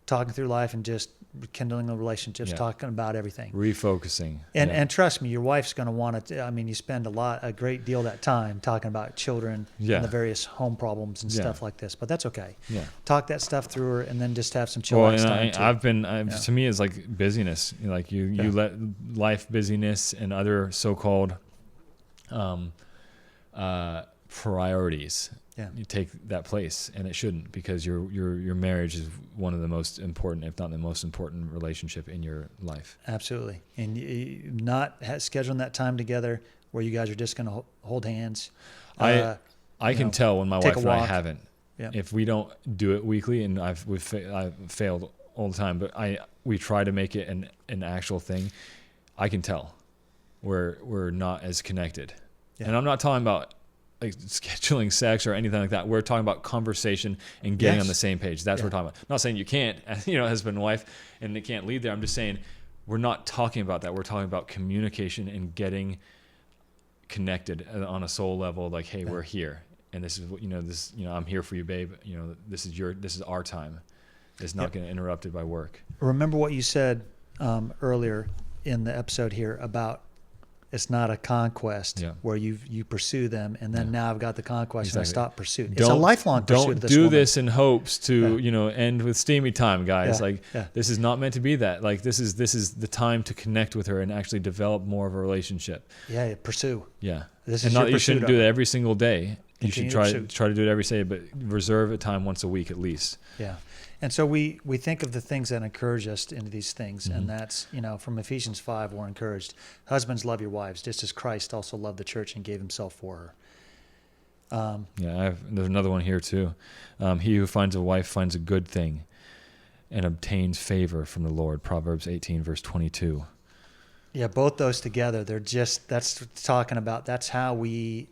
talking through life and just rekindling the relationships, talking about everything, refocusing. And trust me, your wife's going to want to. I mean, you spend a great deal of that time talking about children and the various home problems and stuff like this. But that's okay. Yeah, talk that stuff through her, and then just have some chill time too. To me, it's like busyness. Like you let life busyness and other so-called priorities. Yeah. You take that place, and it shouldn't, because your marriage is one of the most important, if not the most important, relationship in your life. Absolutely, and not scheduling that time together where you guys are just going to hold hands. I can tell when my wife and I haven't. Yeah. If we don't do it weekly, and I've failed all the time, but we try to make it an actual thing. I can tell we're not as connected, and I'm not talking about like scheduling sex or anything like that. We're talking about conversation and getting on the same page. That's what we're talking about. I'm not saying you can't, husband and wife, and they can't lead there. I'm just saying we're not talking about that. We're talking about communication and getting connected on a soul level. Like, hey, we're here, and this is what I'm here for you, babe. This is our time. It's not getting interrupted by work. Remember what you said earlier in the episode here about It's not a conquest Yeah. where you pursue them and then now I've got the conquest and I Exactly. stop pursuit. It's a lifelong pursuit Don't of this do woman. this in hopes to end with steamy time, guys. Yeah. This is not meant to be that. Like this is the time to connect with her and actually develop more of a relationship. Yeah, pursue. Yeah, This and is not your that you shouldn't pursuit do of that it. every single day. You should Continue try to to do it every day, but reserve a time once a week at least. Yeah. And so we think of the things that encourage us into these things. And that's, from Ephesians 5, we're encouraged. Husbands, love your wives, just as Christ also loved the church and gave himself for her. There's another one here too. He who finds a wife finds a good thing and obtains favor from the Lord. Proverbs 18, verse 22. Yeah, both those together, that's talking about, that's how we're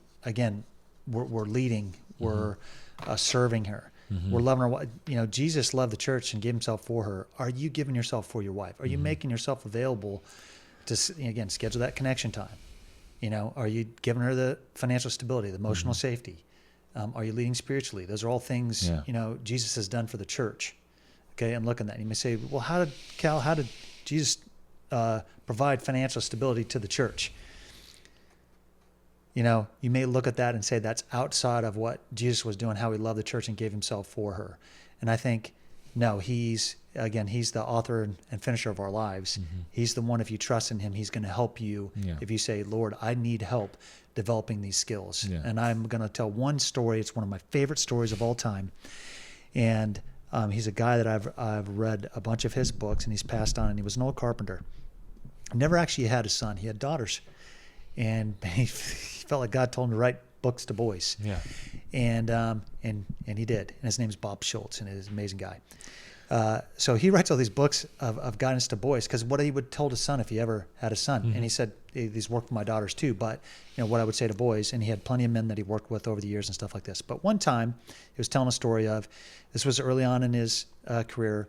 leading, we're serving her. We're loving her wife. Jesus loved the church and gave himself for her. Are you giving yourself for your wife? Are you making yourself available to, again, schedule that connection time? Are you giving her the financial stability, the emotional safety? Are you leading spiritually? Those are all things, Jesus has done for the church. Okay, and look at that. And you may say, well, how did Jesus provide financial stability to the church? You may look at that and say that's outside of what Jesus was doing, how he loved the church and gave himself for her. And I think, no, he's the author and finisher of our lives. He's the one, if you trust in him, he's going to help you. Yeah. If you say, Lord, I need help developing these skills. Yeah. And I'm going to tell one story. It's one of my favorite stories of all time. And he's a guy that I've read a bunch of his books, and he's passed on, and he was an old carpenter. Never actually had a son. He had daughters. And he felt like God told him to write books to boys. Yeah. And he did. And his name's Bob Schultz, and he's an amazing guy. So he writes all these books of guidance to boys, because what he would tell his son if he ever had a son. And he said, these worked with my daughters too, but what I would say to boys, and he had plenty of men that he worked with over the years and stuff like this. But one time he was telling a story of, this was early on in his career,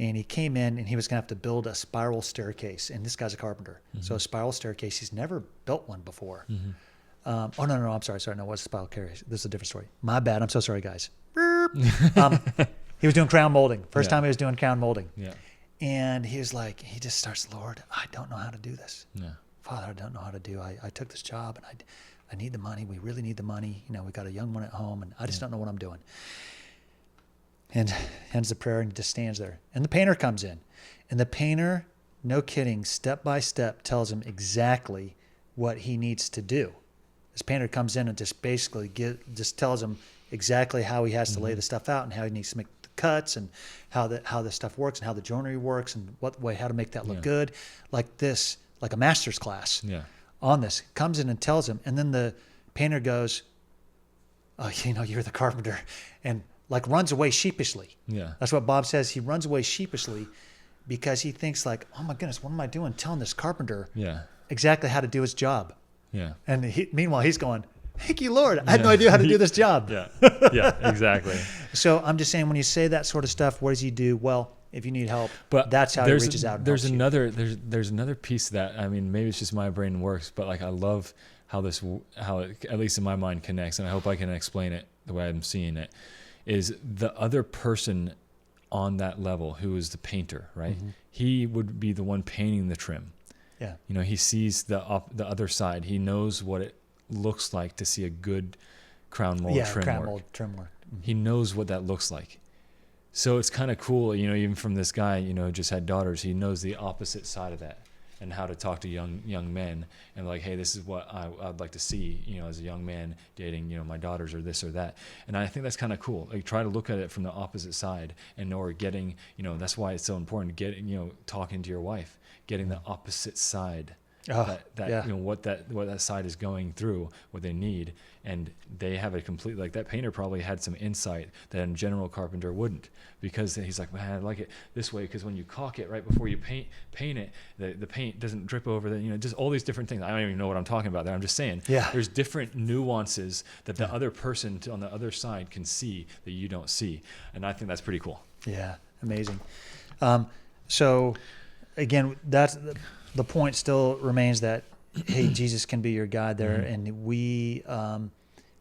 and he came in and he was going to have to build a spiral staircase. And this guy's a carpenter. So a spiral staircase, he's never built one before. No, I'm sorry. No, what's a spiral staircase? This is a different story. My bad. I'm so sorry, guys. He was doing crown molding. First time he was doing crown molding. Yeah. And he just starts, Lord, I don't know how to do this. Yeah. Father, I don't know how to do. I took this job and I need the money. We really need the money. We got a young one at home and I just don't know what I'm doing. And ends the prayer and just stands there. And the painter comes in. And the painter, no kidding, step by step tells him exactly what he needs to do. This painter comes in and just basically just tells him exactly how he has to lay the stuff out and how he needs to make the cuts and how the stuff works and how the joinery works and how to make that look good. Like a master's class on this. Comes in and tells him. And then the painter goes, oh, you're the carpenter. And runs away sheepishly. Yeah. That's what Bob says. He runs away sheepishly because he thinks oh my goodness, what am I doing telling this carpenter exactly how to do his job? Yeah. And meanwhile, he's going, thank you, Lord. I had no idea how to do this job. Yeah, exactly. So I'm just saying, when you say that sort of stuff, what does he do? Well, if you need help, but that's how he reaches out. And there's another piece of that. I mean, maybe it's just my brain works, but I love how it, at least in my mind, connects, and I hope I can explain it the way I'm seeing it. Is the other person on that level who is the painter, right? He would be the one painting the trim. Yeah. He sees the other side. He knows what it looks like to see a good crown mold trim work. He knows what that looks like. So it's kind of cool, even from this guy, who just had daughters, he knows the opposite side of that and how to talk to young men and hey, this is what I'd like to see, as a young man dating, my daughters or this or that. And I think that's kind of cool. Try to look at it from the opposite side or getting, that's why it's so important getting, talking to your wife, getting the opposite side. What that side is going through, what they need, and they have a complete that painter probably had some insight that a general carpenter wouldn't, because he's like, man, I like it this way because when you caulk it right before you paint it, the paint doesn't drip over just all these different things. I don't even know what I'm talking about there. I'm just saying there's different nuances that the other person on the other side can see that you don't see, and I think that's pretty cool. Yeah, amazing. So again, that's the point still remains that, hey, Jesus can be your guide there, and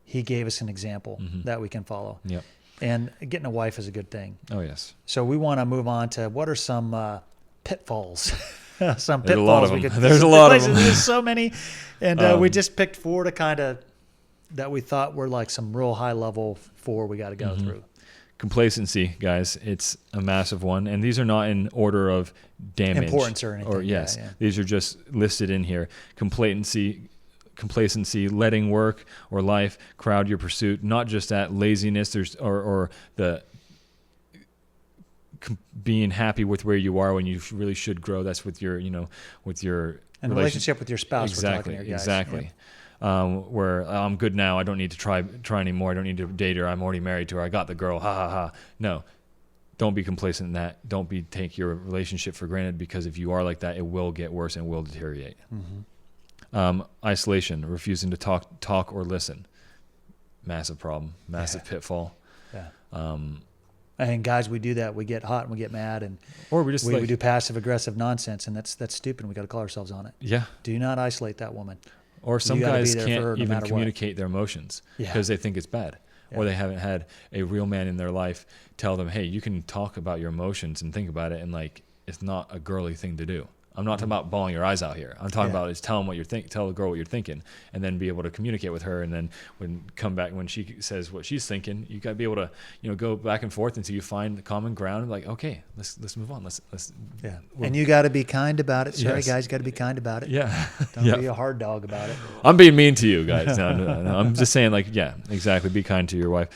he gave us an example that we can follow. Yep. And getting a wife is a good thing. Oh, yes. So we want to move on to what are some pitfalls some There's a lot pitfalls. of them. There's a lot of them. There's so many, and we just picked 4 to kind of that we thought were like some real high level 4 we got to go through. Complacency, guys, it's a massive one, and these are not in order of damage, Importance or anything. yes, Yeah. these are just listed in here. Complacency, letting work or life crowd your pursuit, not just that laziness. Or the being happy with where you are when you really should grow. That's with your And relationship with your spouse. Exactly, we're talking here, guys. exactly. Yeah. Where I'm good now. I don't need to try anymore. I don't need to date her. I'm already married to her. I got the girl. Ha ha ha. No, don't be complacent in that. Don't take your relationship for granted, because if you are like that, it will get worse and will deteriorate. Isolation, refusing to talk or listen. Massive problem. Massive pitfall. Yeah. And guys, we do that. We get hot and we get mad, and or we just we do passive aggressive nonsense, and that's stupid. And we got to call ourselves on it. Yeah. Do not isolate that woman. Or some guys can't even no communicate their emotions because they think it's bad. Yeah. Or they haven't had a real man in their life tell them, hey, you can talk about your emotions and think about it, and like it's not a girly thing to do. I'm not talking about bawling your eyes out here. I'm talking about is tell the girl what you're thinking, and then be able to communicate with her. And then when she says what she's thinking, you got to be able to go back and forth until you find the common ground. And like, okay, let's move on. Let's And you got to be kind about it. Sorry, guys, you got to be kind about it. Yeah. Don't be a hard dog about it. I'm being mean to you guys. No, I'm just saying, like, yeah, exactly. Be kind to your wife.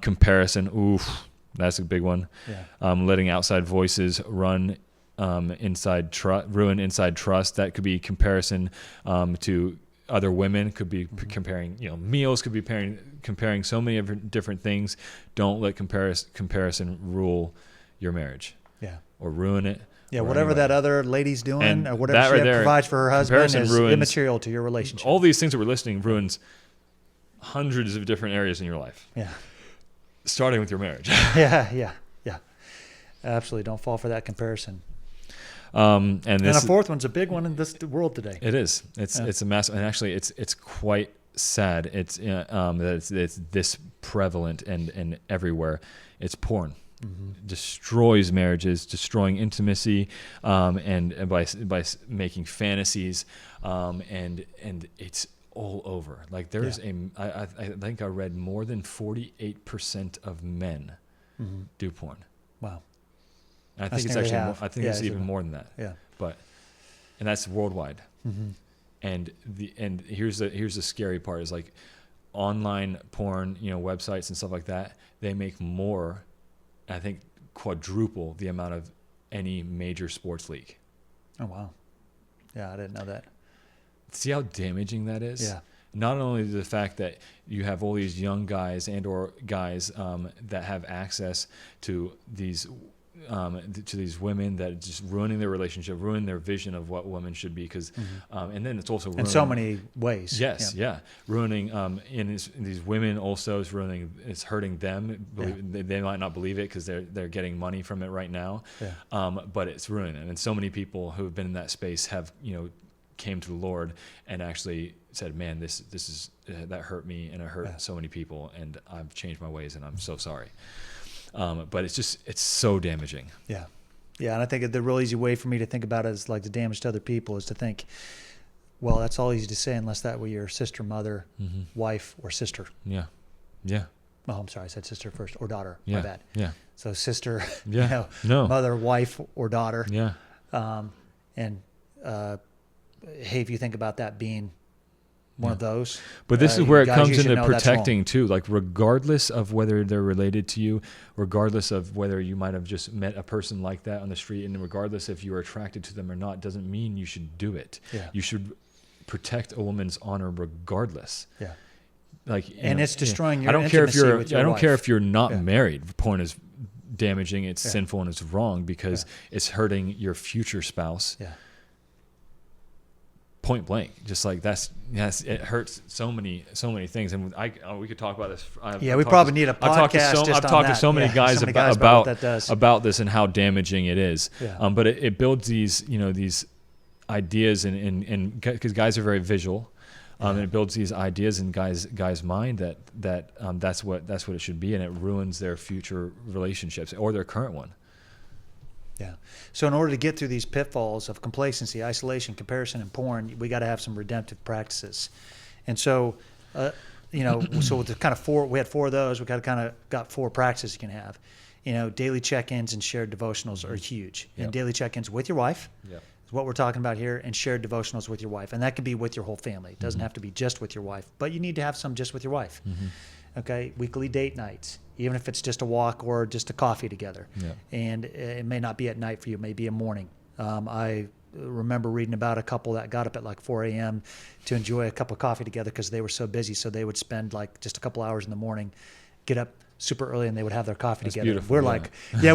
Comparison. Oof, that's a big one. Yeah. Letting outside voices ruin inside trust. That could be comparison to other women. Could be comparing meals. Could be comparing so many different things. Don't let comparison rule your marriage. Yeah. Or ruin it. Yeah, whatever that other lady's doing, and or whatever she provides for her husband is immaterial to your relationship. All these things that we're listing ruins hundreds of different areas in your life. Yeah. Starting with your marriage. Yeah. Absolutely. Don't fall for that comparison. And a fourth one's a big one in this world today. It is. It's a massive, and actually, it's quite sad. It's that it's this prevalent and everywhere. It's porn. Destroys marriages, destroying intimacy, and by making fantasies, and it's all over. Like there's I think I read more than 48% of men do porn. Wow. I think it's actually more, I think it's even more than that. Yeah. And that's worldwide. And here's the scary part is like online porn, websites and stuff like that, they make more, I think quadruple the amount of any major sports league. Oh wow. Yeah, I didn't know that. See how damaging that is? Yeah. Not only the fact that you have all these young guys or guys that have access to these women that are just ruining their relationship, ruining their vision of what women should be, because and then it's also ruining, in so many ways. Ruining in these women also is ruining, it's hurting them. They might not believe it because they're getting money from it right now, but it's ruining them. And so many people who have been in that space have came to the Lord and actually said, man, this is that hurt me, and it hurt so many people, and I've changed my ways, and I'm so sorry. But it's so damaging. Yeah. And I think the real easy way for me to think about it is like the damage to other people is to think, well, that's all easy to say unless that were your sister, mother, wife, or sister. Yeah. Oh, I'm sorry, I said sister first, or daughter. Yeah. My bad. Yeah. So sister, No. mother, wife, or daughter. Yeah. Hey, if you think about that being one of those. But this is where it comes into know protecting too. Like regardless of whether they're related to you, regardless of whether you might have just met a person like that on the street, and regardless if you're attracted to them or not, doesn't mean you should do it. Yeah. You should protect a woman's honor regardless. Yeah. Like, it's destroying your I don't care if you're with your I don't wife. care if you're not married. Porn is damaging, it's sinful, and it's wrong because it's hurting your future spouse. Yeah. Point blank, just like it hurts so many things, and we could talk about this. We probably need a podcast. I've talked to so many guys about this and how damaging it is. Yeah. But it builds these these ideas, and because guys are very visual, and it builds these ideas in guys' mind that that's what it should be, and it ruins their future relationships or their current one. Yeah. So in order to get through these pitfalls of complacency, isolation, comparison, and porn, we got to have some redemptive practices. And so, so with the kind of we had 4 of those. We got 4 practices you can have. Daily check-ins and shared devotionals are huge. Yep. And daily check-ins with your wife Yep. is what we're talking about here, and shared devotionals with your wife. And that could be with your whole family. It doesn't have to be just with your wife, but you need to have some just with your wife. Okay, weekly date nights, even if it's just a walk or just a coffee together. Yeah. And it may not be at night for you, it may be a morning. I remember reading about a couple that got up at like 4 a.m. to enjoy a cup of coffee together because they were so busy. So they would spend like just a couple hours in the morning, get up super early, and they would have their coffee That's together. beautiful, we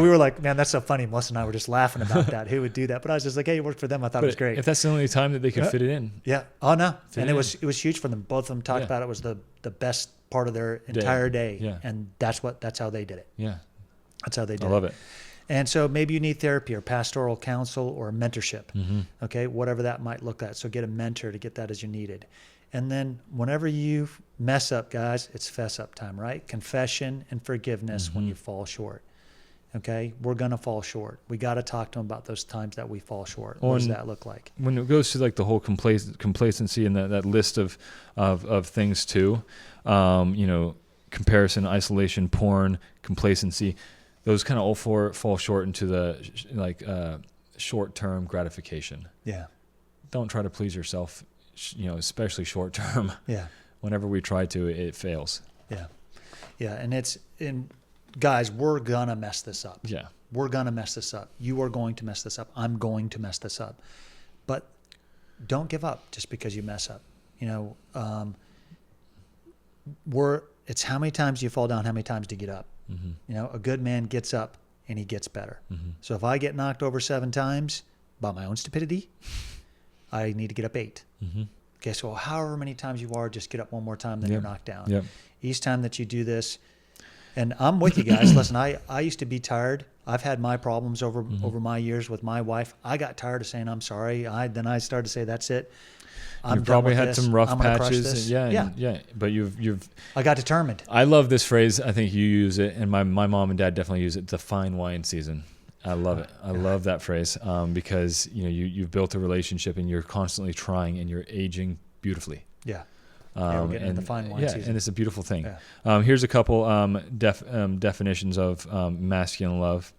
were like, man, that's so funny. Melissa and I were just laughing about that. Who would do that? But I was just like, hey, it worked for them. I thought it was great. If that's the only time that they could fit it in. Yeah. Oh no. Fit And it it was huge for them. Both of them talked about it was the best part of their entire day. Yeah. And that's how they did it. Yeah. That's how they did it. I love it. And so maybe you need therapy or pastoral counsel or mentorship. Mm-hmm. Okay, whatever that might look like. So get a mentor to get that as you needed. And then whenever you mess up, guys, it's fess up time, right? Confession and forgiveness when you fall short. Okay, we're going to fall short. We got to talk to them about those times that we fall short. What does that look like? When it goes to like the whole complacency and that list of things too, comparison, isolation, porn, complacency, those kind of all fall short into the short-term gratification. Yeah. Don't try to please yourself, especially short-term. Yeah. Whenever we try to, it fails. Yeah. Yeah. And guys, we're going to mess this up. Yeah. We're going to mess this up. You are going to mess this up. I'm going to mess this up. But don't give up just because you mess up. It's how many times you fall down, how many times do you get up. Mm-hmm. A good man gets up and he gets better. Mm-hmm. So if I get knocked over 7 times by my own stupidity, I need to get up 8. Mm-hmm. Okay, so however many times you are, just get up one more time, then you're knocked down. Yep. Each time that you do this, and I'm with you guys. Listen, I used to be tired. I've had my problems over my years with my wife. I got tired of saying I'm sorry. Then I started to say that's it. You've probably had some rough patches. Yeah. But you've. I got determined. I love this phrase. I think you use it, and my mom and dad definitely use it. The fine wine season. I love it. I love that phrase because you've built a relationship and you're constantly trying and you're aging beautifully. Yeah. We're getting into the fine wine season. And it's a beautiful thing. Yeah. Here's a couple definitions of masculine love.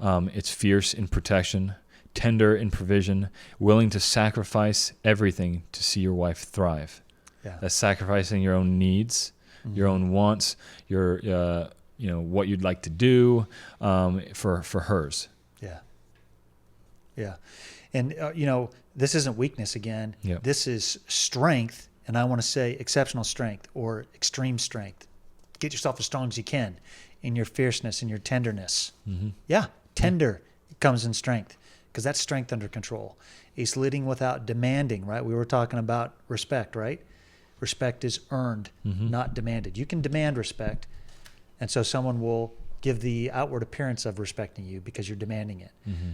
It's fierce in protection, tender in provision, willing to sacrifice everything to see your wife thrive. Yeah. That's sacrificing your own needs, your own wants, your what you'd like to do for hers. Yeah. Yeah. And this isn't weakness again. Yep. This is strength, and I want to say exceptional strength or extreme strength. Get yourself as strong as you can in your fierceness and your tenderness. Mm-hmm. Yeah, tender comes in strength because that's strength under control. It's leading without demanding, right? We were talking about respect, right? Respect is earned, not demanded. You can demand respect, and so someone will give the outward appearance of respecting you because you're demanding it. Mm-hmm.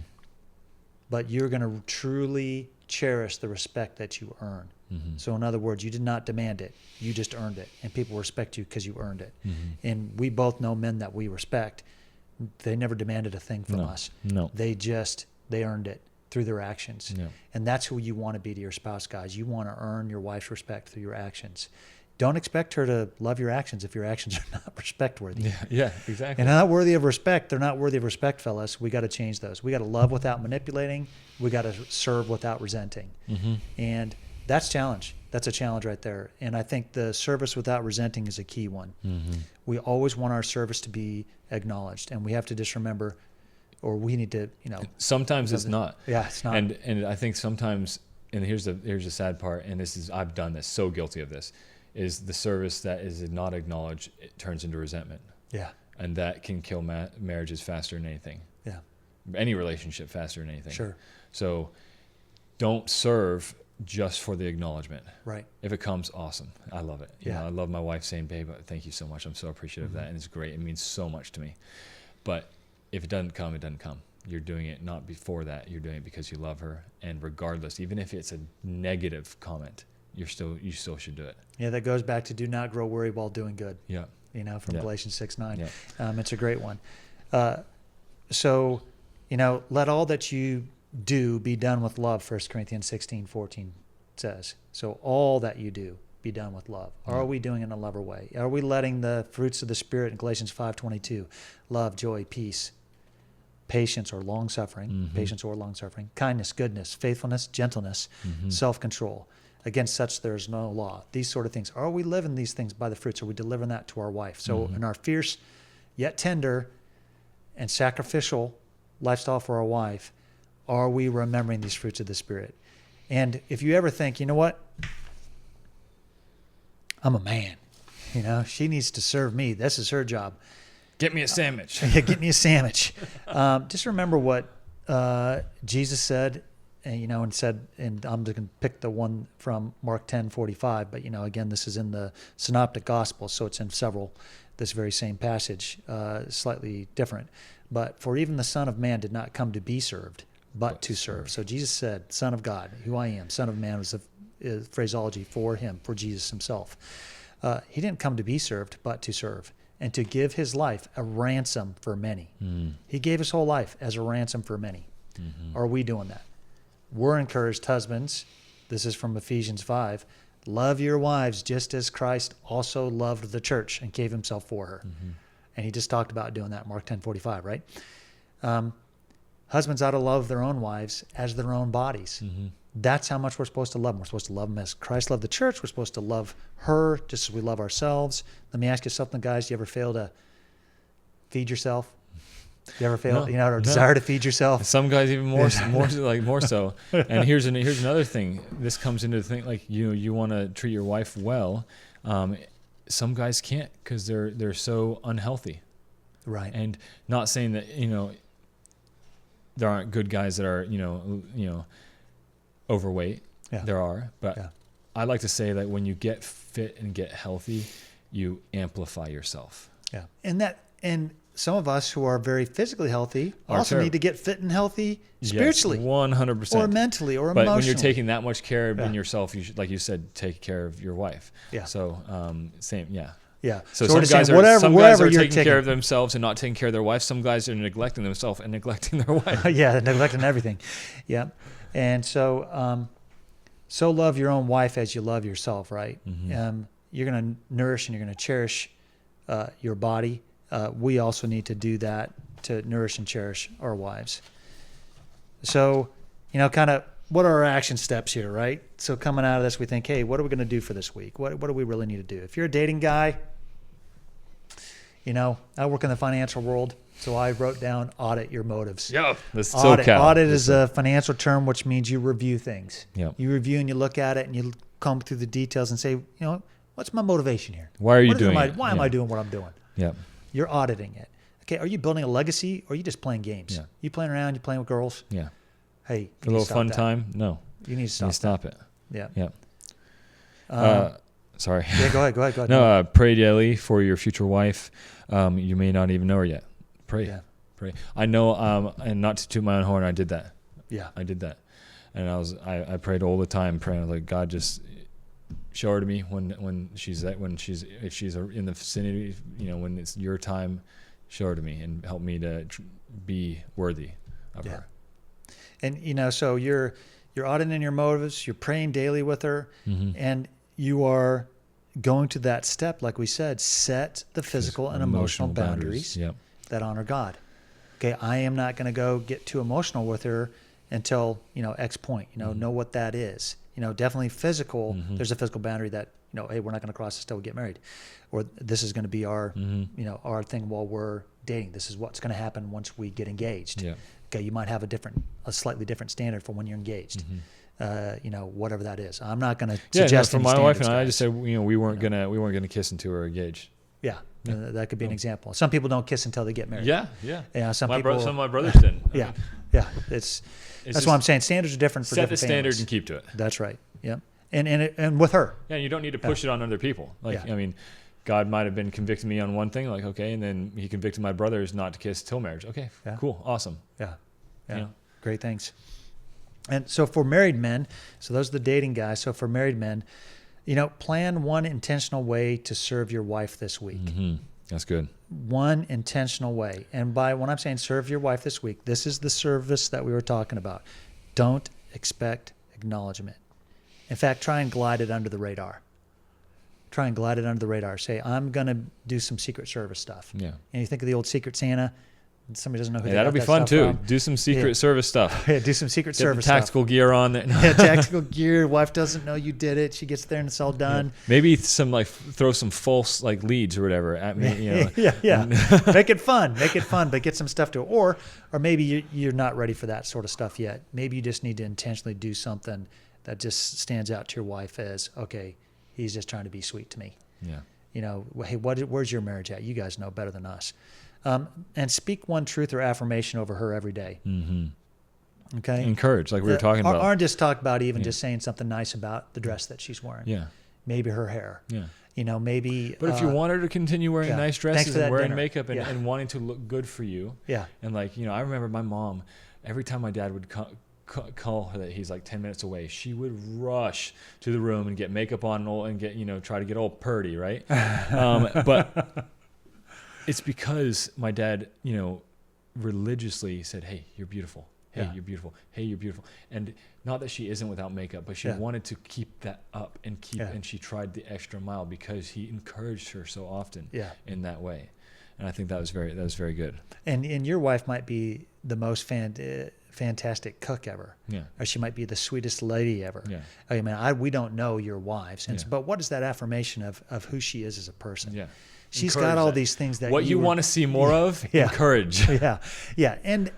But you're going to truly cherish the respect that you earn. Mm-hmm. So in other words, you did not demand it. You just earned it. And people respect you because you earned it. Mm-hmm. And we both know men that we respect. They never demanded a thing from us. No. They earned it through their actions. Yeah. And that's who you want to be to your spouse, guys. You want to earn your wife's respect through your actions. Don't expect her to love your actions if your actions are not respect worthy. Yeah, exactly. And not worthy of respect. They're not worthy of respect, fellas. We got to change those. We got to love without manipulating. We got to serve without resenting. Mm-hmm. And that's challenge. That's a challenge right there. And I think the service without resenting is a key one. Mm-hmm. We always want our service to be acknowledged, and we have to just remember, or we need to, Sometimes it's not. Yeah, it's not. And I think sometimes, and here's the sad part, and I've done this, so guilty of this, is the service that is not acknowledged, it turns into resentment. Yeah. And that can kill marriages faster than anything. Yeah. Any relationship faster than anything. Sure. So don't serve just for the acknowledgement. Right. If it comes, awesome. I love it. Yeah. I love my wife saying, babe, thank you so much. I'm so appreciative of that. And it's great. It means so much to me. But if it doesn't come, it doesn't come. You're doing it not before that. You're doing it because you love her. And regardless, even if it's a negative comment, you still should do it. Yeah, that goes back to do not grow weary while doing good. Yeah. From Galatians 6:9. Yeah. It's a great one. So let all that you do be done with love, 1 Corinthians 16:14 says. So all that you do, be done with love. Are we doing it in a lover way? Are we letting the fruits of the Spirit in Galatians 5:22, love, joy, peace, patience or long-suffering, kindness, goodness, faithfulness, gentleness, self-control. Against such there is no law. These sort of things. Are we living these things by the fruits? Are we delivering that to our wife? So in our fierce yet tender and sacrificial lifestyle for our wife, are we remembering these fruits of the Spirit? And if you ever think, you know what? I'm a man. She needs to serve me. This is her job. Get me a sandwich. Get me a sandwich. Just remember what Jesus said, and said, and I'm just going to pick the one from Mark 10:45, but again, this is in the Synoptic Gospel, so it's in this very same passage, slightly different. But for even the Son of Man did not come to be served, but to serve. So Jesus said, Son of God, who I am, Son of Man was a phraseology for him, for Jesus himself. He didn't come to be served, but to serve, and to give his life a ransom for many. He gave his whole life as a ransom for many. Are we doing that? We're encouraged, husbands, this is from Ephesians 5, love your wives just as Christ also loved the church and gave himself for her. And he just talked about doing that, Mark 10:45, right? Husbands ought to love their own wives as their own bodies. That's how much we're supposed to love them. We're supposed to love them as Christ loved the church. We're supposed to love her just as we love ourselves. Let me ask you something, guys. Do you ever fail to feed yourself? You ever fail, or desire to feed yourself? Some guys even more so. And here's another thing. This comes into the thing, like you want to treat your wife well. Some guys can't because they're so unhealthy. Right. And not saying that there aren't good guys that are overweight. Yeah. There are, but I like to say that when you get fit and get healthy, you amplify yourself. Yeah. And some of us who are very physically healthy also need to get fit and healthy spiritually. 100%. Or mentally or but emotionally. But when you're taking that much care of yourself, you should, like you said, take care of your wife. Yeah. So, same, yeah. Yeah. So some guys are taking care of themselves and not taking care of their wife. Some guys are neglecting themselves and neglecting their wife. Yeah, neglecting everything. Yeah. And so so love your own wife as you love yourself, right? You're going to nourish and you're going to cherish your body. We also need to do that to nourish and cherish our wives. So, kind of what are our action steps here, right? So coming out of this, we think, hey, what are we going to do for this week? What do we really need to do? If you're a dating guy, I work in the financial world, so I wrote down audit your motives. Yeah, that's Audit is a financial term, which means you review things. Yep. You review and you look at it and you comb through the details and say, what's my motivation here? Why are you doing it? Why am I doing what I'm doing? Yep. You're auditing it. Okay, are you building a legacy or are you just playing games? Yeah. You playing around, you playing with girls? Yeah. Hey, for a little fun time? No. You need to stop it. Yeah. Yeah. Sorry. Yeah, go ahead. No, pray daily for your future wife. You may not even know her yet. Pray. Yeah. Pray. I know, and not to toot my own horn, I did that. Yeah. I did that. And I prayed all the time, praying like, God, just show her to me if she's in the vicinity, when it's your time, show her to me and help me to be worthy of her. And so you're auditing your motives, you're praying daily with her, and you are going to that step, like we said, set the physical and emotional boundaries that honor God. Okay, I am not going to go get too emotional with her until X point. Know what that is. Definitely physical. There's a physical boundary that hey, we're not going to cross this till we get married, or this is going to be our our thing while we're dating. This is what's going to happen once we get engaged. Yeah. Okay, you might have a slightly different standard for when you're engaged. Whatever that is. I'm not going to suggest for my wife and I just said we weren't gonna kiss until we were engaged. Yeah. That could be an example. Some people don't kiss until they get married. Yeah. Some of my brothers didn't. Yeah. That's what I'm saying. Standards are different for different families. Set the standard and keep to it. That's right. Yeah. And with her. Yeah, you don't need to push it on other people. God might have been convicting me on one thing, okay, and then he convicted my brothers not to kiss till marriage. Okay, cool, awesome. Yeah. Great things. And so for married men, so those are the dating guys. So for married men, plan one intentional way to serve your wife this week. That's good. One intentional way. And by when I'm saying serve your wife this week, this is the service that we were talking about. Don't expect acknowledgement. In fact, try and glide it under the radar. Try and glide it under the radar. Say, I'm going to do some Secret Service stuff. Yeah. And you think of the old Secret Santa. Somebody doesn't know who. Hey, that'll be fun too. Do some Secret Service stuff. Yeah, do some Secret Get Service the tactical stuff. gear on there. Yeah, tactical gear. Wife doesn't know you did it. She gets there and it's all done. Yeah. Maybe some throw some false leads or whatever at me. You know. yeah. Make it fun, but get some stuff to it. Or maybe you're not ready for that sort of stuff yet. Maybe you just need to intentionally do something that just stands out to your wife as, okay, he's just trying to be sweet to me. Yeah. You know, hey, where's your marriage at? You guys know better than us. And speak one truth or affirmation over her every day. Mm-hmm. Okay. Encourage, like we were talking about. Or just talk about even just saying something nice about the dress that she's wearing. Yeah. Maybe her hair. Yeah. You know, maybe. But if you want her to continue wearing nice dresses and wearing makeup and wanting to look good for you. Yeah. And I remember my mom, every time my dad would call her that he's 10 minutes away, she would rush to the room and get makeup on and get, try to get all purty, right? But it's because my dad, religiously said, hey, you're beautiful. Hey, you're beautiful. Hey, you're beautiful. And not that she isn't without makeup, but she wanted to keep that up and and she tried the extra mile because he encouraged her so often in that way. And I think that was very good. And your wife might be the most fantastic cook ever. Yeah. Or she might be the sweetest lady ever. Yeah. I mean, we don't know your wives, but what is that affirmation of who she is as a person? Yeah. She's got all these things that what you want to see more of. Encourage. Yeah, and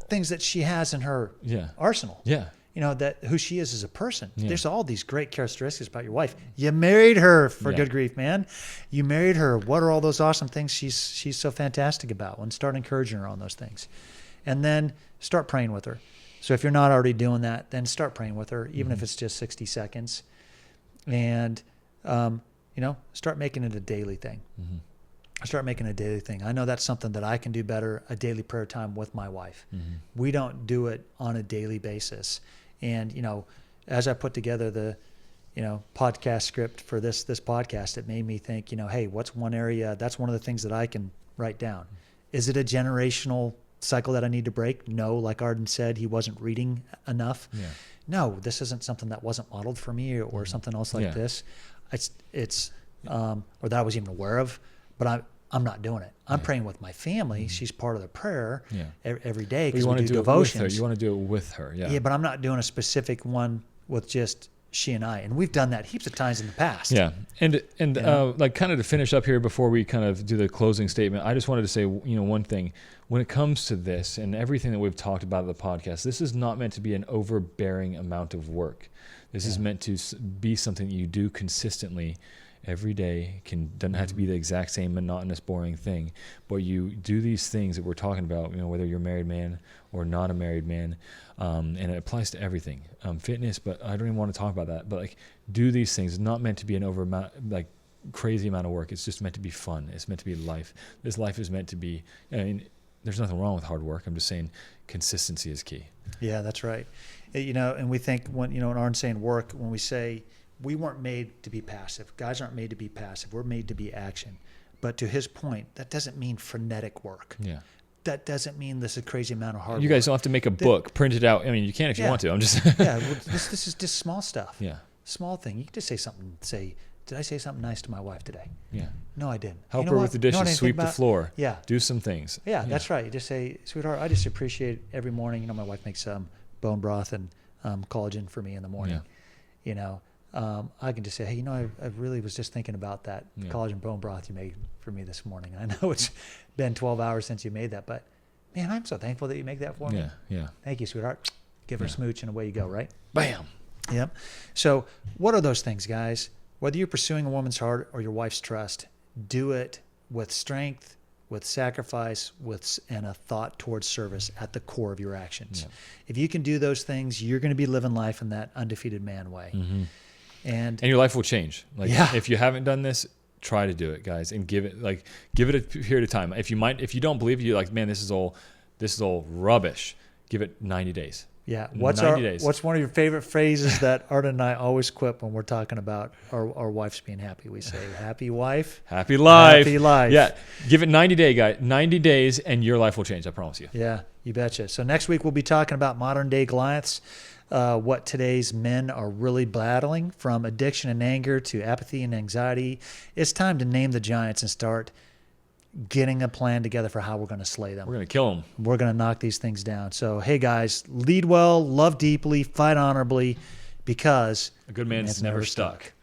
things that she has in her arsenal. Yeah. That who she is as a person. Yeah. There's all these great characteristics about your wife. You married her, for good grief, man. You married her. What are all those awesome things she's so fantastic about? And start encouraging her on those things. And then start praying with her. So if you're not already doing that, then start praying with her, even if it's just 60 seconds. And, start making it a daily thing. Mm-hmm. Start making it a daily thing. I know that's something that I can do better, a daily prayer time with my wife. Mm-hmm. We don't do it on a daily basis. And, as I put together the, podcast script for this podcast, it made me think, hey, what's one area? That's one of the things that I can write down. Is it a generational cycle that I need to break? No, like Arden said, he wasn't reading enough. Yeah. No, this isn't something that wasn't modeled for me or something else like this. It's or that I was even aware of, but I'm not doing it. I'm praying with my family. Mm-hmm. She's part of the prayer every day because we do devotions. You want to do it with her. Yeah. Yeah, but I'm not doing a specific one with just she and I. And we've done that heaps of times in the past. Yeah. And kind of to finish up here before we kind of do the closing statement, I just wanted to say, one thing. When it comes to this and everything that we've talked about in the podcast, this is not meant to be an overbearing amount of work. This is meant to be something that you do consistently every day. Doesn't have to be the exact same monotonous, boring thing, but you do these things that we're talking about, whether you're a married man or not a married man, and it applies to everything, fitness, but I don't even want to talk about that, but do these things. It's not meant to be an crazy amount of work. It's just meant to be fun. It's meant to be life. This life is meant to be, there's nothing wrong with hard work. I'm just saying consistency is key. Yeah, that's right. And we think when Arden's saying work, when we say, we weren't made to be passive. Guys aren't made to be passive. We're made to be action. But to his point, that doesn't mean frenetic work. Yeah. That doesn't mean this is a crazy amount of hard work. You guys don't have to make a book, print it out. I mean, you can if you want to. I'm just... Well, this is just small stuff. Yeah. Small thing. You can just say something. Did I say something nice to my wife today? Yeah. No, I didn't. Help her with the dishes, sweep the floor. Yeah. Do some things. Yeah, that's right. You just say, sweetheart, I just appreciate every morning. My wife makes bone broth and collagen for me in the morning. Yeah. I can just say, hey, I really was just thinking about that collagen bone broth you made for me this morning. And I know it's been 12 hours since you made that, but man, I'm so thankful that you make that for me. Yeah. Thank you, sweetheart. Give her a smooch and away you go, right? Bam. Yep. So what are those things, guys? Whether you're pursuing a woman's heart or your wife's trust, do it with strength, with sacrifice, and a thought towards service at the core of your actions. Yeah. If you can do those things, you're going to be living life in that undefeated man way. Mm-hmm. And your life will change. If you haven't done this, try to do it, guys, and give it a period of time. If you don't believe it, you're like, man, this is all rubbish. Give it 90 days. Yeah. 90 days. What's one of your favorite phrases that Art and I always quip when we're talking about our wives being happy? We say, happy wife. Happy life. Happy life. Yeah. Give it 90 days, guys. 90 days and your life will change. I promise you. Yeah, you betcha. So next week we'll be talking about modern day Goliaths, what today's men are really battling, from addiction and anger to apathy and anxiety. It's time to name the giants and start getting a plan together for how we're going to slay them. We're going to kill them. We're going to knock these things down. So, hey guys, lead well, love deeply, fight honorably, because a good man's never stuck.